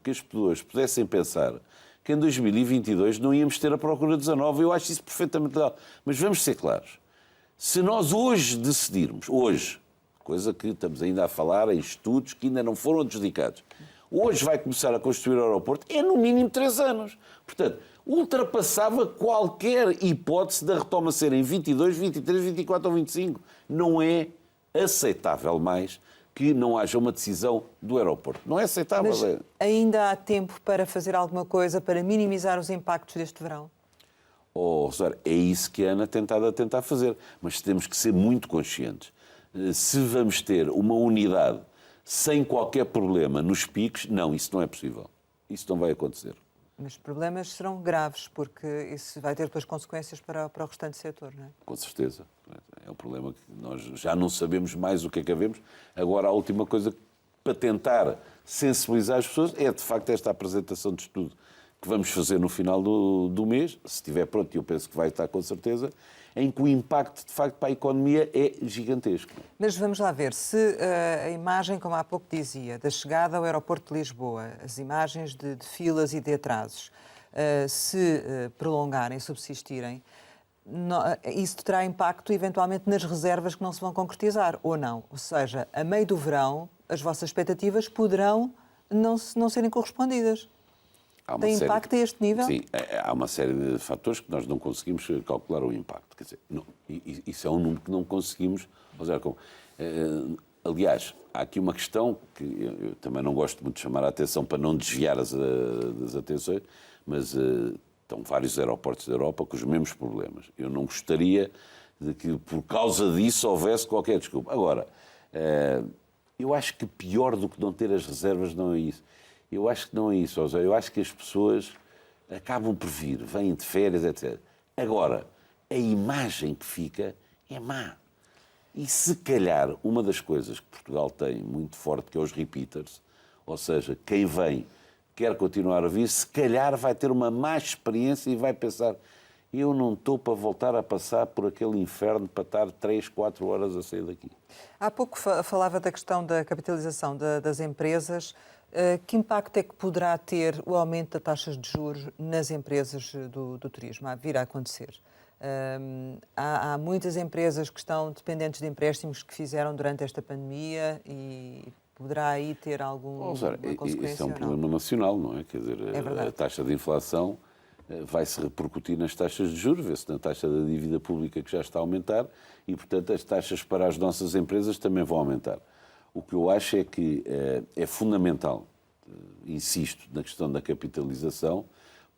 que as pessoas pudessem pensar que em 2022 não íamos ter a procura 19. Eu acho isso perfeitamente legal. Mas vamos ser claros. Se nós hoje decidirmos, coisa que estamos ainda a falar em estudos que ainda não foram adjudicados, hoje vai começar a construir o aeroporto, é no mínimo 3 anos. Portanto, ultrapassava qualquer hipótese da retoma ser em 22, 23, 24 ou 25. Não é aceitável mais que não haja uma decisão do aeroporto. Não é aceitável. Mas ainda há tempo para fazer alguma coisa para minimizar os impactos deste verão? Rosário, é isso que a Ana tem estado a tentar fazer. Mas temos que ser muito conscientes. Se vamos ter uma unidade sem qualquer problema nos picos, não, isso não é possível. Isso não vai acontecer. Mas os problemas serão graves, porque isso vai ter depois consequências para o restante setor, não é? Com certeza. É um problema que nós já não sabemos mais o que é que havemos. Agora, a última coisa para tentar sensibilizar as pessoas é, de facto, esta apresentação de estudo que vamos fazer no final do mês, se estiver pronto, e eu penso que vai estar com certeza, em que o impacto, de facto, para a economia é gigantesco. Mas vamos lá ver, se a imagem, como há pouco dizia, da chegada ao aeroporto de Lisboa, as imagens de filas e de atrasos, se prolongarem, subsistirem, isso terá impacto eventualmente nas reservas que não se vão concretizar, ou não? Ou seja, a meio do verão, as vossas expectativas poderão não serem correspondidas. Tem impacto a este nível? Sim, há uma série de fatores que nós não conseguimos calcular o impacto. Quer dizer, isso é um número que não conseguimos. Aliás, há aqui uma questão que eu também não gosto muito de chamar a atenção para não desviar das atenções, mas estão vários aeroportos da Europa com os mesmos problemas. Eu não gostaria de que, por causa disso, houvesse qualquer desculpa. Agora, eu acho que pior do que não ter as reservas não é isso. Eu acho que não é isso, eu acho que as pessoas acabam por vir, vêm de férias, etc. Agora, a imagem que fica é má. E se calhar, uma das coisas que Portugal tem muito forte, que é os repeaters, ou seja, quem vem quer continuar a vir, se calhar vai ter uma má experiência e vai pensar: eu não estou para voltar a passar por aquele inferno para estar 3, 4 horas a sair daqui. Há pouco falava da questão da capitalização das empresas. Que impacto é que poderá ter o aumento das taxas de juros nas empresas do turismo a vir a acontecer? Há muitas empresas que estão dependentes de empréstimos que fizeram durante esta pandemia e poderá aí ter alguma consequência? Isso é um problema nacional, não é? Quer dizer, a taxa de inflação vai-se repercutir nas taxas de juros, vê-se na taxa da dívida pública que já está a aumentar e, portanto, as taxas para as nossas empresas também vão aumentar. O que eu acho é que é fundamental, insisto, na questão da capitalização,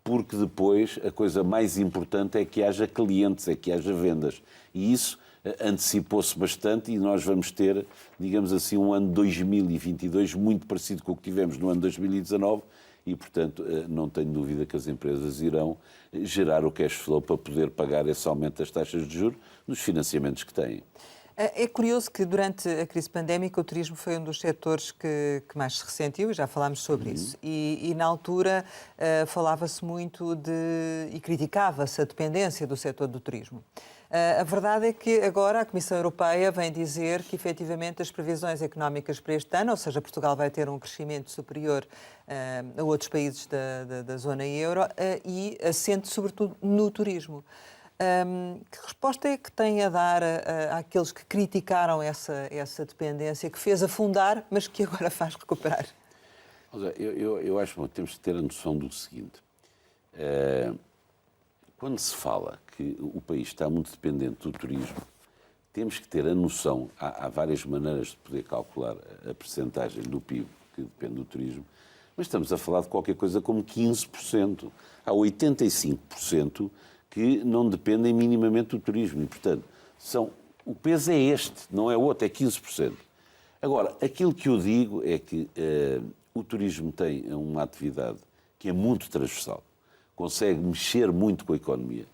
porque depois a coisa mais importante é que haja clientes, é que haja vendas. E isso antecipou-se bastante e nós vamos ter, digamos assim, um ano 2022 muito parecido com o que tivemos no ano 2019 e, portanto, não tenho dúvida que as empresas irão gerar o cash flow para poder pagar esse aumento das taxas de juros nos financiamentos que têm. É curioso que durante a crise pandémica o turismo foi um dos setores que mais se ressentiu, e já falámos sobre isso. E na altura falava-se muito e criticava-se a dependência do setor do turismo. A verdade é que agora a Comissão Europeia vem dizer que efetivamente as previsões económicas para este ano, ou seja, Portugal vai ter um crescimento superior a outros países da zona euro e assente sobretudo no turismo. Que resposta é que tem a dar àqueles que criticaram essa dependência, que fez afundar, mas que agora faz recuperar? Eu acho que temos que ter a noção do seguinte. Quando se fala que o país está muito dependente do turismo, temos que ter a noção, há várias maneiras de poder calcular a percentagem do PIB que depende do turismo, mas estamos a falar de qualquer coisa como 15%. Há 85% que não dependem minimamente do turismo. E, portanto, o peso é este, não é outro, é 15%. Agora, aquilo que eu digo é que o turismo tem uma atividade que é muito transversal, consegue mexer muito com a economia.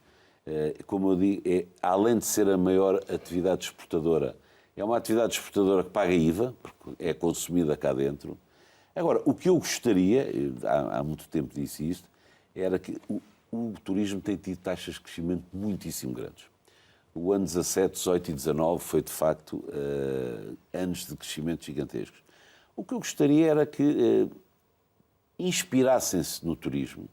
Como eu digo, além de ser a maior atividade exportadora, é uma atividade exportadora que paga IVA, porque é consumida cá dentro. Agora, o que eu gostaria, há muito tempo disse isto, era que o turismo tem tido taxas de crescimento muitíssimo grandes. O ano 17, 18 e 19 foi, de facto, anos de crescimento gigantescos. O que eu gostaria era que inspirassem-se no turismo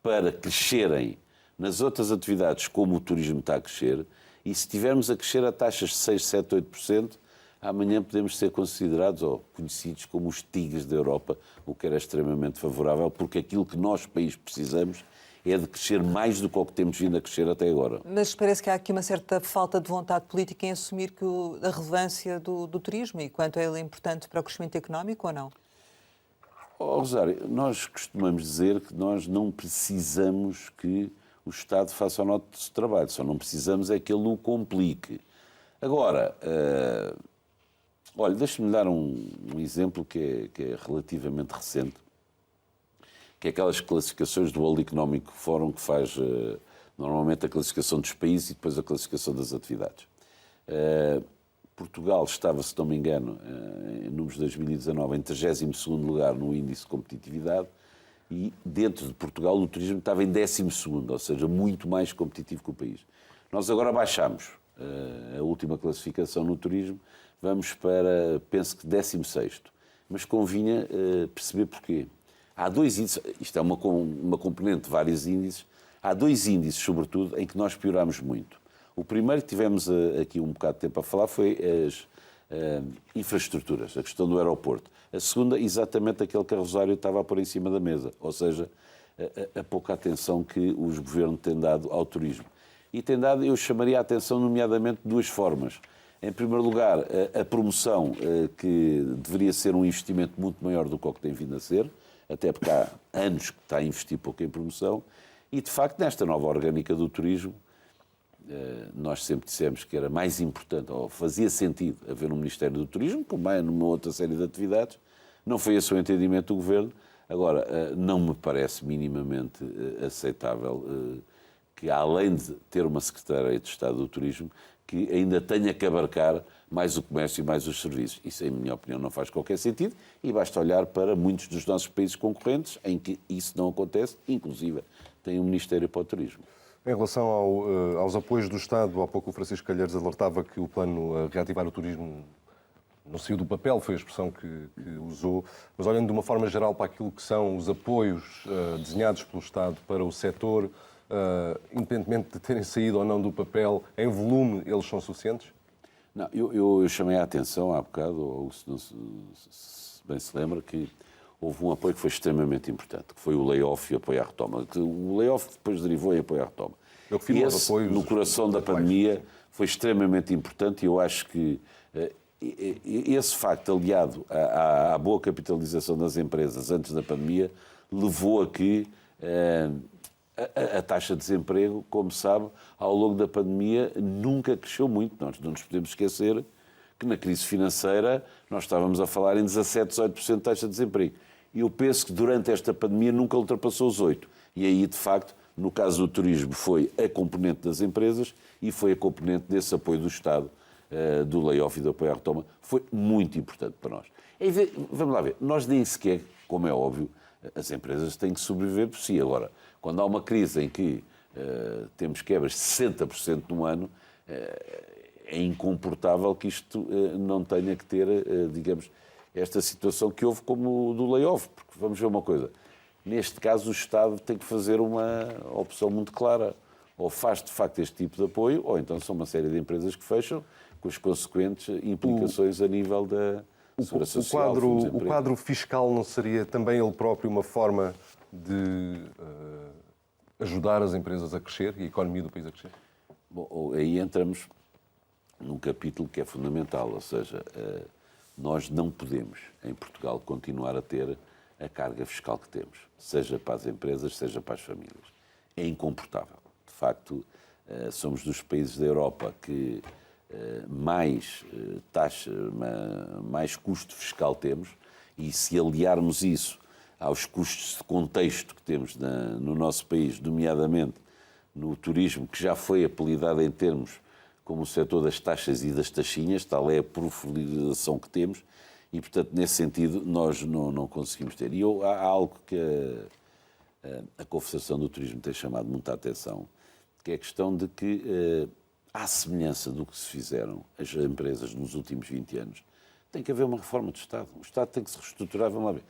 para crescerem nas outras atividades como o turismo está a crescer, e se estivermos a crescer a taxas de 6, 7, 8%, amanhã podemos ser considerados ou conhecidos como os tigres da Europa, o que era extremamente favorável, porque aquilo que nós, país, precisamos é de crescer mais do que o que temos vindo a crescer até agora. Mas parece que há aqui uma certa falta de vontade política em assumir a relevância do turismo e quanto é ele importante para o crescimento económico ou não? Rosário, nós costumamos dizer que nós não precisamos que o Estado faça o nosso trabalho, só não precisamos é que ele o complique. Agora, olha, deixa-me dar um exemplo que é relativamente recente, que é aquelas classificações do World Economic Forum que faz normalmente a classificação dos países e depois a classificação das atividades. Portugal estava, se não me engano, em números de 2019, em 32º lugar no índice de competitividade e dentro de Portugal o turismo estava em 12º, ou seja, muito mais competitivo que o país. Nós agora baixamos a última classificação no turismo, vamos para, penso que 16º, mas convinha perceber porquê. Há dois índices, isto é uma componente de vários índices, há dois índices, sobretudo, em que nós pioramos muito. O primeiro que tivemos aqui um bocado de tempo a falar foi as infraestruturas, a questão do aeroporto. A segunda, exatamente aquele que a Rosário estava a pôr em cima da mesa, ou seja, a pouca atenção que os governos têm dado ao turismo. E tem dado, eu chamaria a atenção, nomeadamente, de duas formas. Em primeiro lugar, a promoção, que deveria ser um investimento muito maior do que o que tem vindo a ser, até porque há anos que está a investir pouco em promoção, e, de facto, nesta nova orgânica do turismo, nós sempre dissemos que era mais importante, ou fazia sentido, haver um Ministério do Turismo, como é numa outra série de atividades. Não foi esse o entendimento do Governo. Agora, não me parece minimamente aceitável que, além de ter uma Secretaria de Estado do Turismo, que ainda tenha que abarcar mais o comércio e mais os serviços. Isso, em minha opinião, não faz qualquer sentido e basta olhar para muitos dos nossos países concorrentes em que isso não acontece, inclusive tem um Ministério para o Turismo. Em relação aos apoios do Estado, há pouco o Francisco Calheiros alertava que o plano Reativar o Turismo não saiu do papel, foi a expressão que usou, mas olhando de uma forma geral para aquilo que são os apoios desenhados pelo Estado para o setor, independentemente de terem saído ou não do papel, em volume eles são suficientes? Não, eu chamei a atenção há bocado, ou se bem se lembra, que houve um apoio que foi extremamente importante, que foi o layoff e apoio à retoma. O layoff depois derivou em apoio à retoma. Esse, no coração da pandemia, foi extremamente importante e eu acho que esse facto, aliado à boa capitalização das empresas antes da pandemia, levou a que a taxa de desemprego, como sabe, ao longo da pandemia nunca cresceu muito. Nós não nos podemos esquecer que na crise financeira nós estávamos a falar em 17, 18% de taxa de desemprego. E eu penso que durante esta pandemia nunca ultrapassou os 8%. E aí, de facto, no caso do turismo, foi a componente das empresas e foi a componente desse apoio do Estado, do layoff e do apoio à retoma. Foi muito importante para nós. E, vamos lá ver, nós nem sequer, como é óbvio, as empresas têm que sobreviver por si. Agora, quando há uma crise em que temos quebras de 60% num ano, é incomportável que isto não tenha que ter, digamos, esta situação que houve como o do layoff. Porque vamos ver uma coisa, neste caso o Estado tem que fazer uma opção muito clara. Ou faz de facto este tipo de apoio, ou então são uma série de empresas que fecham, com as consequentes implicações a nível da segurança social. O quadro fiscal não seria também ele próprio uma forma de ajudar as empresas a crescer e a economia do país a crescer? Bom, aí entramos num capítulo que é fundamental, ou seja, nós não podemos, em Portugal, continuar a ter a carga fiscal que temos, seja para as empresas, seja para as famílias. É incomportável. De facto, somos dos países da Europa que mais taxa, mais custo fiscal temos, e se aliarmos isso aos custos de contexto que temos no nosso país, nomeadamente no turismo, que já foi apelidado em termos como o setor das taxas e das taxinhas, tal é a proliferação que temos, e, portanto, nesse sentido, nós não conseguimos ter. E há algo que a Confederação do Turismo tem chamado muita atenção, que é a questão de que, à semelhança do que se fizeram as empresas nos últimos 20 anos, tem que haver uma reforma do Estado. O Estado tem que se reestruturar, vamos lá ver.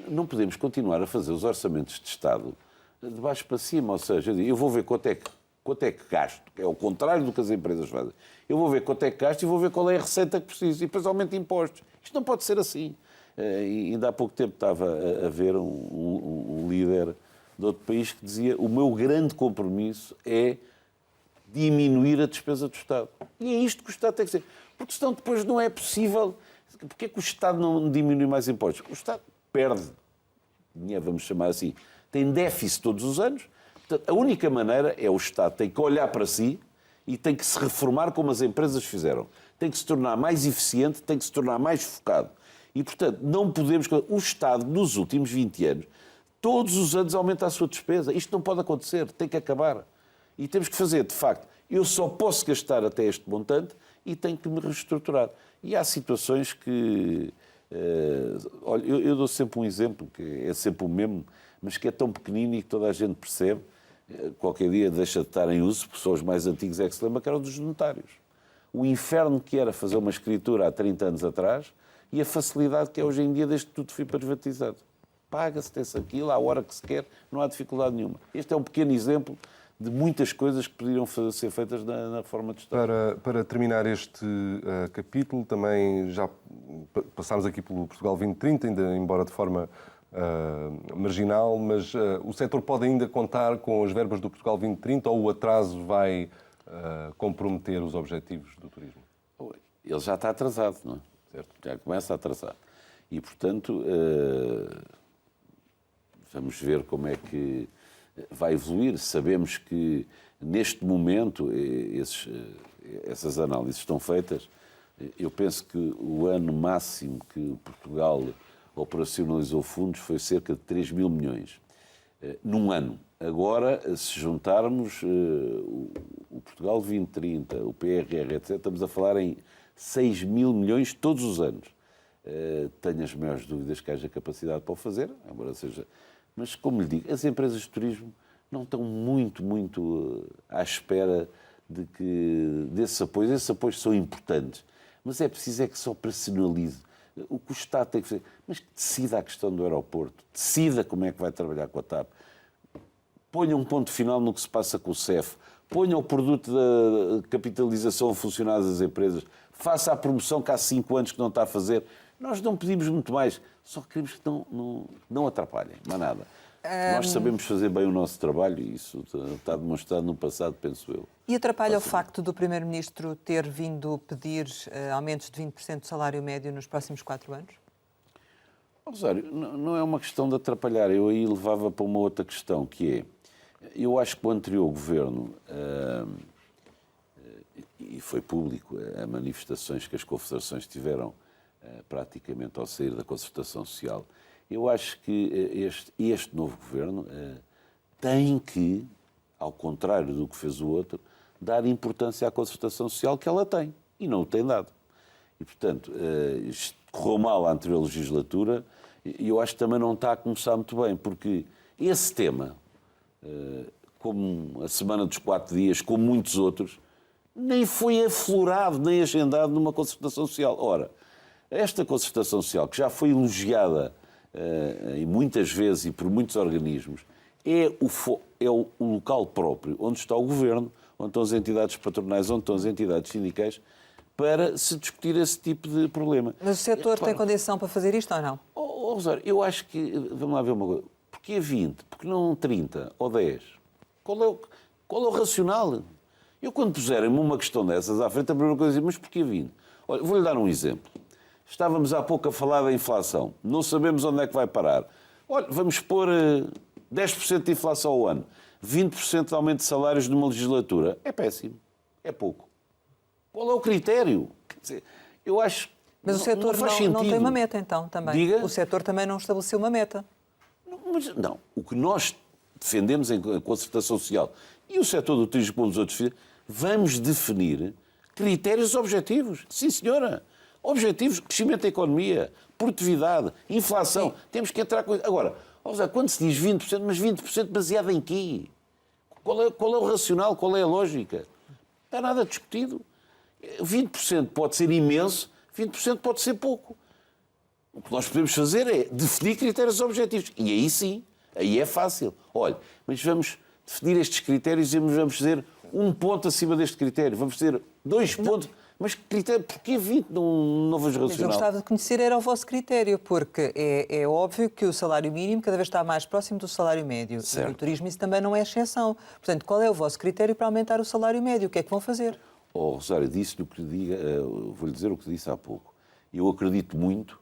Não podemos continuar a fazer os orçamentos de Estado de baixo para cima, ou seja, eu vou ver quanto é que gasto, que é o contrário do que as empresas fazem. Eu vou ver quanto é que gasto e vou ver qual é a receita que preciso. E depois aumento impostos. Isto não pode ser assim. E ainda há pouco tempo estava a ver um líder de outro país que dizia: o meu grande compromisso é diminuir a despesa do Estado. E é isto que o Estado tem que ser. Porque senão depois não é possível. Porquê é que o Estado não diminui mais impostos? O Estado perde dinheiro, vamos chamar assim. Tem déficit todos os anos. Portanto, a única maneira é o Estado tem que olhar para si e tem que se reformar como as empresas fizeram. Tem que se tornar mais eficiente, tem que se tornar mais focado. E, portanto, não podemos... O Estado, nos últimos 20 anos, todos os anos aumenta a sua despesa. Isto não pode acontecer, tem que acabar. E temos que fazer, de facto, eu só posso gastar até este montante e tenho que me reestruturar. E há situações que... olha, eu dou sempre um exemplo, que é sempre o mesmo, mas que é tão pequenino e que toda a gente percebe. Qualquer dia deixa de estar em uso, porque só os mais antigos é que se lembram, que eram dos notários. O inferno que era fazer uma escritura há 30 anos atrás e a facilidade que é hoje em dia desde que tudo foi privatizado. paga-se, tem-se aquilo, à hora que se quer, não há dificuldade nenhuma. Este é um pequeno exemplo de muitas coisas que poderiam ser feitas na reforma de Estado. Para terminar este capítulo, também já passámos aqui pelo Portugal 2030, ainda embora de forma marginal, mas o setor pode ainda contar com as verbas do Portugal 2030 ou o atraso vai comprometer os objetivos do turismo? Ele já está atrasado, não é? Certo? Já começa a atrasar. E, portanto, vamos ver como é que vai evoluir. Sabemos que, neste momento, essas análises estão feitas. Eu penso que o ano máximo que Portugal operacionalizou fundos foi cerca de 3 mil milhões num ano. Agora, se juntarmos o Portugal 2030, o PRR, etc., estamos a falar em 6 mil milhões todos os anos. Tenho as maiores dúvidas que haja capacidade para o fazer, embora seja... Mas, como lhe digo, as empresas de turismo não estão muito à espera desses apoios. Esses apoios são importantes, mas é preciso que se operacionalize. O que o Estado tem que fazer, mas que decida a questão do aeroporto, decida como é que vai trabalhar com a TAP, ponha um ponto final no que se passa com o CEF, ponha o produto da capitalização a funcionar das empresas, faça a promoção que há 5 anos que não está a fazer. Nós não pedimos muito mais, só queremos que não atrapalhem, mais nada. Nós sabemos fazer bem o nosso trabalho e isso está demonstrado no passado, penso eu. E atrapalha o facto do Primeiro-Ministro ter vindo pedir aumentos de 20% do salário médio nos próximos 4 anos? Rosário, não é uma questão de atrapalhar. Eu aí levava para uma outra questão, que é, eu acho que o anterior governo, e foi público, as manifestações que as confederações tiveram praticamente ao sair da concertação social, eu acho que este novo governo tem que, ao contrário do que fez o outro, dar importância à concertação social que ela tem, e não o tem dado. E, portanto, correu mal a anterior legislatura e eu acho que também não está a começar muito bem, porque esse tema, como a Semana dos 4 Dias, como muitos outros, nem foi aflorado, nem agendado numa concertação social. Ora, esta concertação social, que já foi elogiada e muitas vezes e por muitos organismos, é o local próprio onde está o governo, onde estão as entidades patronais, onde estão as entidades sindicais, para se discutir esse tipo de problema. Mas o setor tem condição para fazer isto ou não? Rosário, eu acho que, vamos lá ver uma coisa, porquê 20? Porquê não 30 ou 10? Qual é o racional? Eu, quando puserem-me uma questão dessas à frente, a primeira coisa é dizer, mas porquê 20? Olha, vou-lhe dar um exemplo. Estávamos há pouco a falar da inflação. Não sabemos onde é que vai parar. Olha, vamos pôr 10% de inflação ao ano. 20% de aumento de salários numa legislatura. É péssimo. É pouco. Qual é o critério? Quer dizer, eu acho... Mas o setor não tem uma meta, então, também. Diga? O setor também não estabeleceu uma meta. Não. O que nós defendemos em concertação social e o setor do turismo, como os outros, vamos definir critérios objetivos. Sim, senhora. Objetivos, crescimento da economia, produtividade, inflação. Sim. Temos que entrar com... Agora, quando se diz 20%, mas 20% baseado em quê? Qual é o racional? Qual é a lógica? Não está nada discutido. 20% pode ser imenso, 20% pode ser pouco. O que nós podemos fazer é definir critérios objetivos. E aí sim, aí é fácil. Olha, mas vamos definir estes critérios e vamos fazer um ponto acima deste critério. Vamos fazer 2 pontos... Mas que critério? Porquê 20 não vejo racional? Mas eu gostava de conhecer era o vosso critério, porque é óbvio que o salário mínimo cada vez está mais próximo do salário médio. Certo. E no turismo isso também não é exceção. Portanto, qual é o vosso critério para aumentar o salário médio? O que é que vão fazer? Rosário, disse-lhe o que diga, vou-lhe dizer o que disse há pouco. Eu acredito muito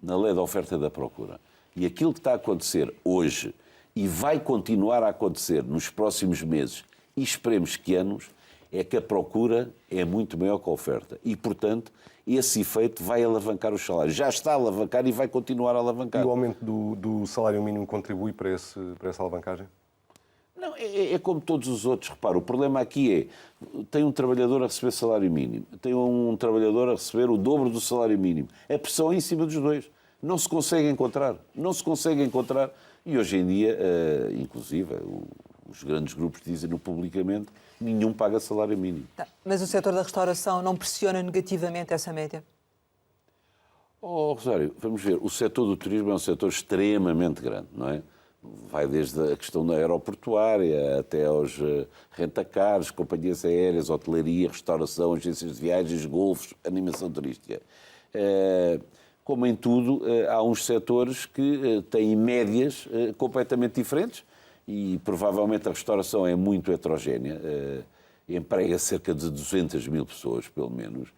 na lei da oferta e da procura. E aquilo que está a acontecer hoje e vai continuar a acontecer nos próximos meses e esperemos que anos, é que a procura é muito maior que a oferta. E, portanto, esse efeito vai alavancar os salários. Já está a alavancar e vai continuar a alavancar. E o aumento do salário mínimo contribui para essa alavancagem? Não, é como todos os outros. Repara, o problema aqui tem um trabalhador a receber salário mínimo, tem um trabalhador a receber o dobro do salário mínimo. A pressão é em cima dos dois. Não se consegue encontrar. E hoje em dia, inclusive, os grandes grupos dizem-no publicamente, nenhum paga salário mínimo. Mas o setor da restauração não pressiona negativamente essa média? Oh, Rosário, vamos ver, o setor do turismo é um setor extremamente grande, não é? Vai desde a questão da aeroportuária até aos rentacares, companhias aéreas, hotelaria, restauração, agências de viagens, golfos, animação turística. Como em tudo, há uns setores que têm médias completamente diferentes e provavelmente a restauração é muito heterogénea, emprega cerca de 200 mil pessoas, pelo menos,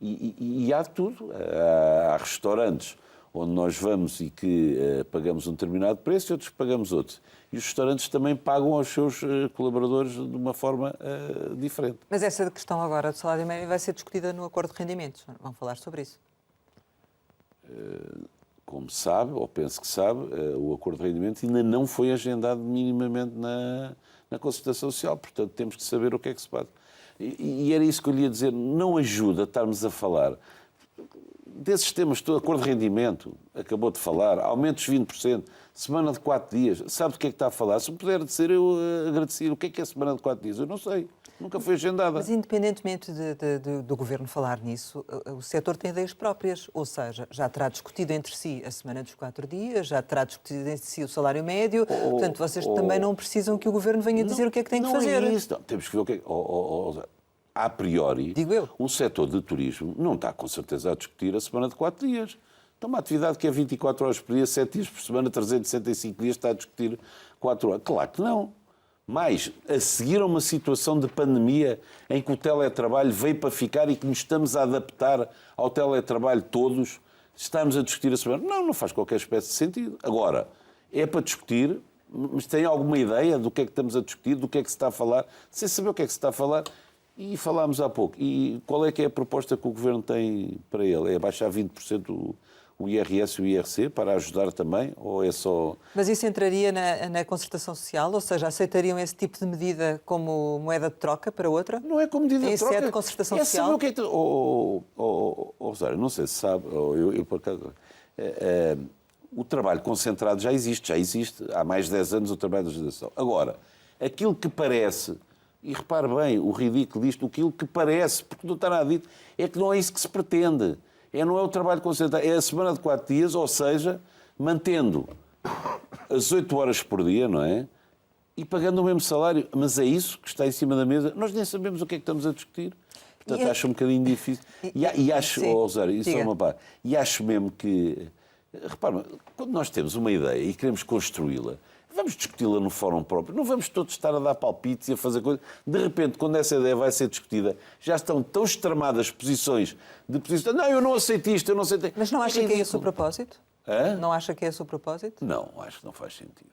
e há de tudo. Há restaurantes onde nós vamos e que pagamos um determinado preço e outros pagamos outro. E os restaurantes também pagam aos seus colaboradores de uma forma diferente. Mas essa questão agora do salário médio vai ser discutida no acordo de rendimentos. Vão falar sobre isso? Como sabe, ou penso que sabe, o acordo de rendimento ainda não foi agendado minimamente na concertação social. Portanto, temos que saber o que é que se passa. E era isso que eu lhe ia dizer. Não ajuda estarmos a falar desses temas todos. Acordo de rendimento, acabou de falar, aumentos de 20%, semana de 4 dias. Sabe do que é que está a falar? Se me puder dizer, eu agradecer. O que é semana de 4 dias? Eu não sei. Nunca foi agendada. Mas independentemente do Governo falar nisso, o setor tem ideias próprias, ou seja, já terá discutido entre si a semana dos 4 dias, já terá discutido entre si o salário médio, portanto, vocês também não precisam que o Governo venha dizer o que é que tem que fazer. Não é isso, não. Temos que ver o que é a priori, digo eu, um setor de turismo não está com certeza a discutir a semana de 4 dias. Então, uma atividade que é 24 horas por dia, 7 dias por semana, 365 dias, está a discutir 4 horas. Claro que não. Mas, a seguir a uma situação de pandemia em que o teletrabalho veio para ficar e que nos estamos a adaptar ao teletrabalho todos, estamos a discutir a semana. Não faz qualquer espécie de sentido. Agora, é para discutir, mas tem alguma ideia do que é que estamos a discutir, do que é que se está a falar, sem saber o que é que se está a falar. E falámos há pouco. E qual é que é a proposta que o Governo tem para ele? É baixar 20% o IRS e o IRC para ajudar também? Ou é só... Mas isso entraria na concertação social? Ou seja, aceitariam esse tipo de medida como moeda de troca para outra? Não é como medida de troca. Em sede de concertação social? Saber o que é que... Rosário, não sei se sabe, eu por acaso... o trabalho concentrado já existe. Há mais de 10 anos o trabalho da legislação. Agora, aquilo que parece... E repare bem, o ridículo disto, aquilo que parece, porque não está nada dito, é que não é isso que se pretende. Não é o trabalho concentrado, é a semana de 4 dias, ou seja, mantendo as 8 horas por dia, não é? E pagando o mesmo salário. Mas é isso que está em cima da mesa. Nós nem sabemos o que é que estamos a discutir. Portanto, acho um bocadinho difícil. E acho, Rosário, isso é uma parte. E acho mesmo que... Repare, quando nós temos uma ideia e queremos construí-la, vamos discuti-la no fórum próprio. Não vamos todos estar a dar palpites e a fazer coisas. De repente, quando essa ideia vai ser discutida, já estão tão extremadas posições de posição. Não, eu não aceito isto, eu não aceito... Mas não acha que é esse o propósito? Não acha que é esse o propósito? Não, acho que não faz sentido.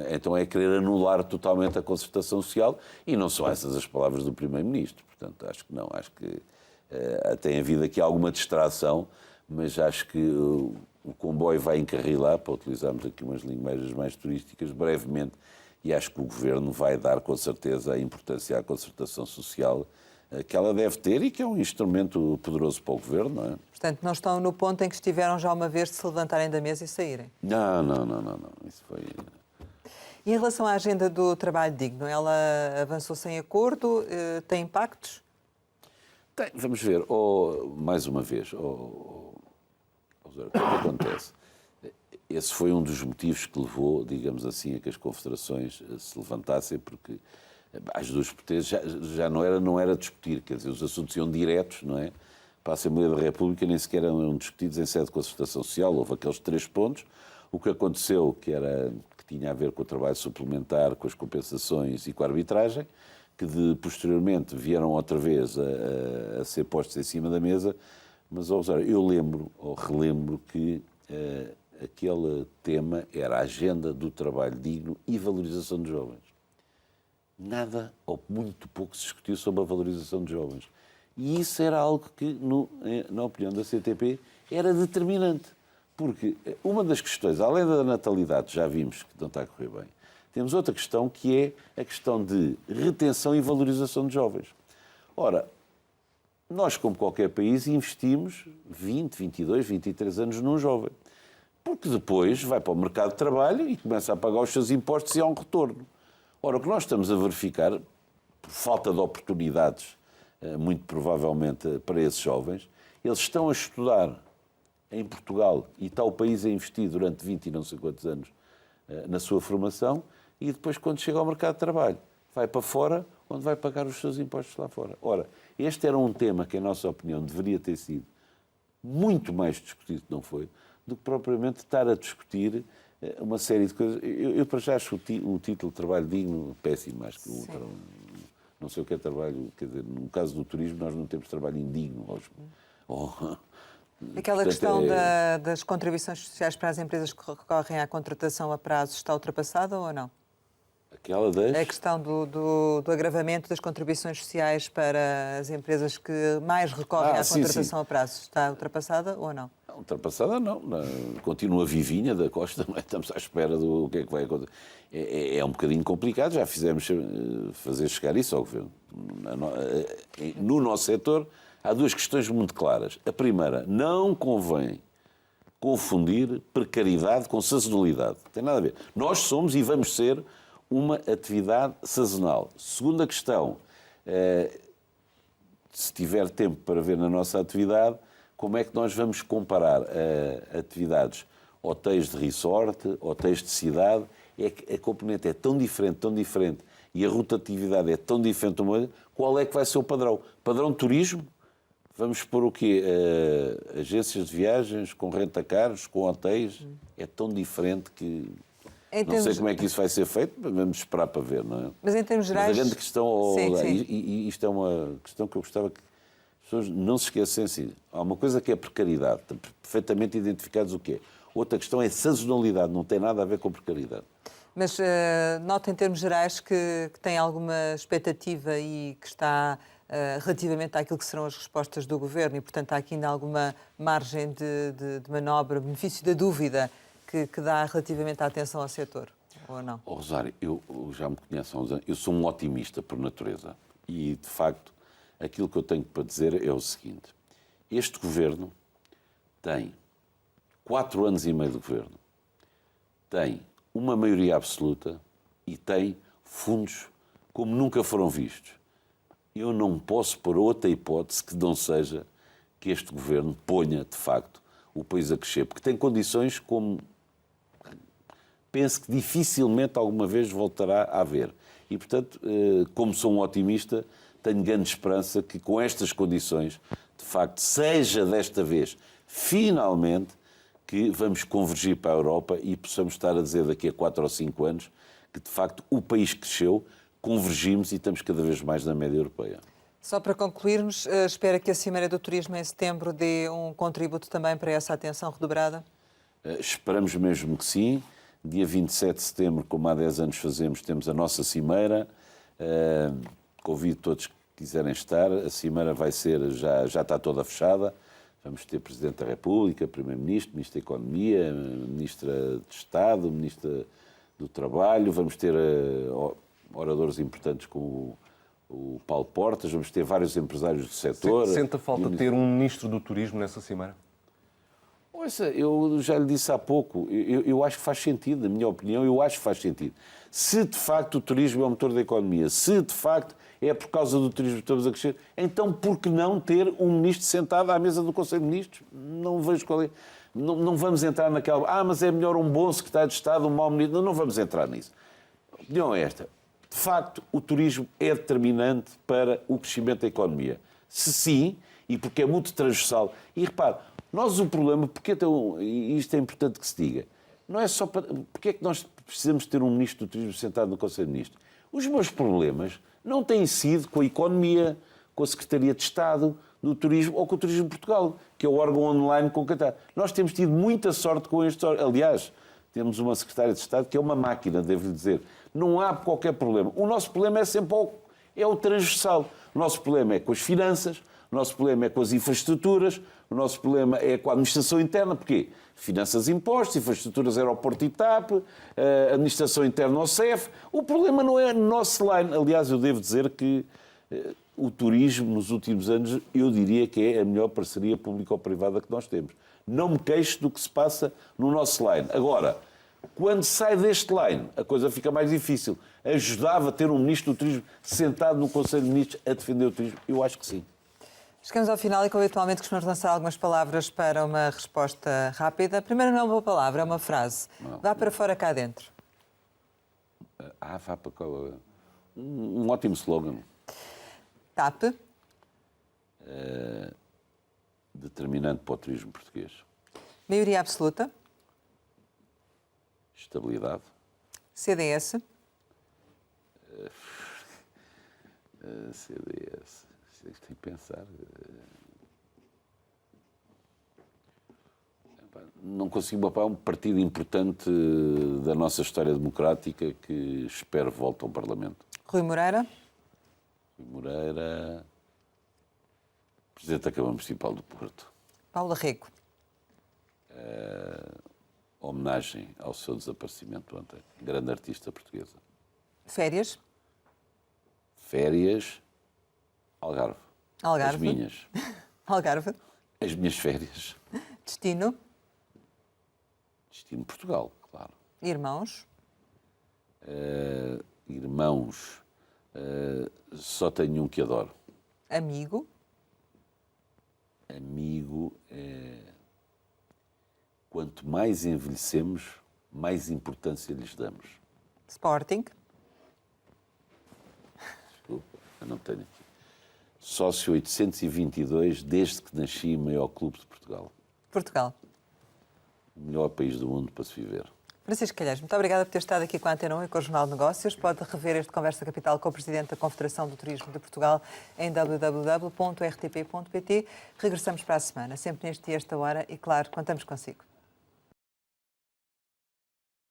Então é querer anular totalmente a concertação social e não são essas as palavras do Primeiro-Ministro. Portanto, acho que não. Acho que tem havido aqui alguma distração, mas acho que... O comboio vai encarrilar, para utilizarmos aqui umas linguagens mais turísticas, brevemente, e acho que o Governo vai dar, com certeza, a importância à concertação social que ela deve ter e que é um instrumento poderoso para o Governo, não é? Portanto, não estão no ponto em que estiveram já uma vez de se levantarem da mesa e saírem? Não. Isso foi... E em relação à agenda do trabalho digno, ela avançou sem acordo? Tem impactos? Tem, vamos ver. Mais uma vez... O que é que acontece? Esse foi um dos motivos que levou, digamos assim, a que as confederações se levantassem, porque as duas potências já não era discutir, quer dizer, os assuntos iam diretos, não é? Para a Assembleia da República nem sequer eram discutidos em sede de concertação social, houve aqueles 3 pontos. O que aconteceu, que tinha a ver com o trabalho suplementar, com as compensações e com a arbitragem, que posteriormente vieram outra vez a ser postos em cima da mesa. Mas, eu relembro que aquele tema era a agenda do trabalho digno e valorização dos jovens. Nada ou muito pouco se discutiu sobre a valorização dos jovens. E isso era algo que, na opinião da CTP, era determinante. Porque uma das questões, além da natalidade, já vimos que não está a correr bem, temos outra questão que é a questão de retenção e valorização de jovens. Ora, nós, como qualquer país, investimos 20, 22, 23 anos num jovem. Porque depois vai para o mercado de trabalho e começa a pagar os seus impostos e há um retorno. Ora, o que nós estamos a verificar, por falta de oportunidades, muito provavelmente para esses jovens, Eles estão a estudar em Portugal e está o país a investir durante 20 e não sei quantos anos na sua formação e depois, quando chega ao mercado de trabalho, vai para fora, onde vai pagar os seus impostos lá fora. Ora, este era um tema que, em nossa opinião, deveria ter sido muito mais discutido, que não foi, do que propriamente estar a discutir uma série de coisas. Eu para já acho o título de trabalho digno péssimo, acho que não sei o que é trabalho, quer dizer, no caso do turismo nós não temos trabalho indigno. Aquela questão das contribuições sociais para as empresas que recorrem à contratação a prazo está ultrapassada ou não? A questão do agravamento das contribuições sociais para as empresas que mais recorrem à contratação a prazo está ultrapassada ou não? Ultrapassada não. Continua vivinha da Costa, não é? Estamos à espera do que é que vai acontecer. É um bocadinho complicado, já fizemos fazer chegar isso ao Governo. No nosso setor há duas questões muito claras. A primeira, não convém confundir precariedade com sazonalidade. Não tem nada a ver. Nós somos e vamos ser uma atividade sazonal. Segunda questão, se tiver tempo para ver na nossa atividade, como é que nós vamos comparar atividades hotéis de resort, hotéis de cidade? É que a componente é tão diferente e a rotatividade é tão diferente do mundo. Qual é que vai ser o padrão? Padrão de turismo? Vamos pôr o quê? Agências de viagens, com renta-caros, com hotéis? É tão diferente que... Não sei como é que isso vai ser feito, mas vamos esperar para ver, não é? Mas em termos gerais... Mas a grande questão, sim. E isto é uma questão que eu gostava que as pessoas não se esquecessem. Há uma coisa que é precariedade, perfeitamente identificados o que é. Outra questão é sazonalidade, não tem nada a ver com precariedade. Mas nota em termos gerais que tem alguma expectativa e que está relativamente àquilo que serão as respostas do Governo e, portanto, há aqui ainda alguma margem de manobra, benefício da dúvida que dá relativamente à atenção ao setor, ou não? Rosário, eu já me conheço há uns anos, eu sou um otimista por natureza e, de facto, aquilo que eu tenho para dizer é o seguinte. Este Governo tem 4 anos e meio de Governo, tem uma maioria absoluta e tem fundos como nunca foram vistos. Eu não posso pôr outra hipótese que não seja que este Governo ponha, de facto, o país a crescer, porque tem condições como penso que dificilmente alguma vez voltará a haver. E, portanto, como sou um otimista, tenho grande esperança que com estas condições, de facto, seja desta vez, finalmente, que vamos convergir para a Europa e possamos estar a dizer daqui a 4 ou 5 anos que, de facto, o país cresceu, convergimos e estamos cada vez mais na média europeia. Só para concluirmos, espera que a Cimeira do Turismo em setembro dê um contributo também para essa atenção redobrada? Esperamos mesmo que sim. Dia 27 de setembro, como há 10 anos fazemos, temos a nossa Cimeira. Convido todos que quiserem estar. A Cimeira vai ser, já está toda fechada. Vamos ter Presidente da República, Primeiro-Ministro, Ministro da Economia, Ministra de Estado, Ministra do Trabalho. Vamos ter oradores importantes como o Paulo Portas. Vamos ter vários empresários do setor. Sente a falta de ter um Ministro do Turismo nessa Cimeira? Ouça, eu já lhe disse há pouco, eu acho que faz sentido, na minha opinião, eu acho que faz sentido. Se de facto o turismo é o motor da economia, se de facto é por causa do turismo que estamos a crescer, então por que não ter um ministro sentado à mesa do Conselho de Ministros? Não vejo qual é. Não vamos entrar naquela... mas é melhor um bom secretário de Estado, um mau ministro. Não vamos entrar nisso. A opinião é esta. De facto, o turismo é determinante para o crescimento da economia. Se sim, e porque é muito transversal. E repare, nós o problema, porque e isto é importante que se diga, não é só para... Porque é que nós precisamos ter um ministro do turismo sentado no Conselho de Ministros? Os meus problemas não têm sido com a economia, com a Secretaria de Estado do Turismo ou com o Turismo de Portugal, que é o órgão online com que está. Nós temos tido muita sorte com este órgão. Aliás, temos uma Secretária de Estado que é uma máquina, devo-lhe dizer. Não há qualquer problema. O nosso problema é sempre o transversal. O nosso problema é com as finanças, o nosso problema é com as infraestruturas, o nosso problema é com a administração interna. Porquê? Finanças, impostos, infraestruturas, aeroporto e TAP, administração interna ao CEF. O problema não é no nosso line. Aliás, eu devo dizer que o turismo, nos últimos anos, eu diria que é a melhor parceria público-privada que nós temos. Não me queixo do que se passa no nosso line. Agora, quando sai deste line, a coisa fica mais difícil. Ajudava a ter um ministro do turismo sentado no Conselho de Ministros a defender o turismo? Eu acho que sim. Chegamos ao final e, como habitualmente, costumamos lançar algumas palavras para uma resposta rápida. Primeiro, não é uma boa palavra, é uma frase. Vá para fora, cá dentro. Vá para cá. Um ótimo slogan. TAP. Determinante para o turismo português. Maioria absoluta. Estabilidade. CDS. CDS. Tem que pensar. Não consigo mapar um partido importante da nossa história democrática que espero volte ao Parlamento. Rui Moreira. Rui Moreira, Presidente da Câmara Municipal do Porto. Paula Rego. Homenagem ao seu desaparecimento ontem. Grande artista portuguesa. Férias. Férias, Algarve. Algarve. As minhas. Algarve. As minhas férias. Destino. Destino Portugal, claro. Irmãos. Irmãos, só tenho um que adoro. Amigo. Amigo, quanto mais envelhecemos, mais importância lhes damos. Sporting. Desculpa, eu não tenho aqui. Sócio 822, desde que nasci, maior clube de Portugal. Portugal. O melhor país do mundo para se viver. Francisco Calheiros, muito obrigada por ter estado aqui com a Antena 1 e com o Jornal de Negócios. Pode rever este Conversa Capital com o Presidente da Confederação do Turismo de Portugal em www.rtp.pt. Regressamos para a semana, sempre neste dia, esta hora, e claro, contamos consigo.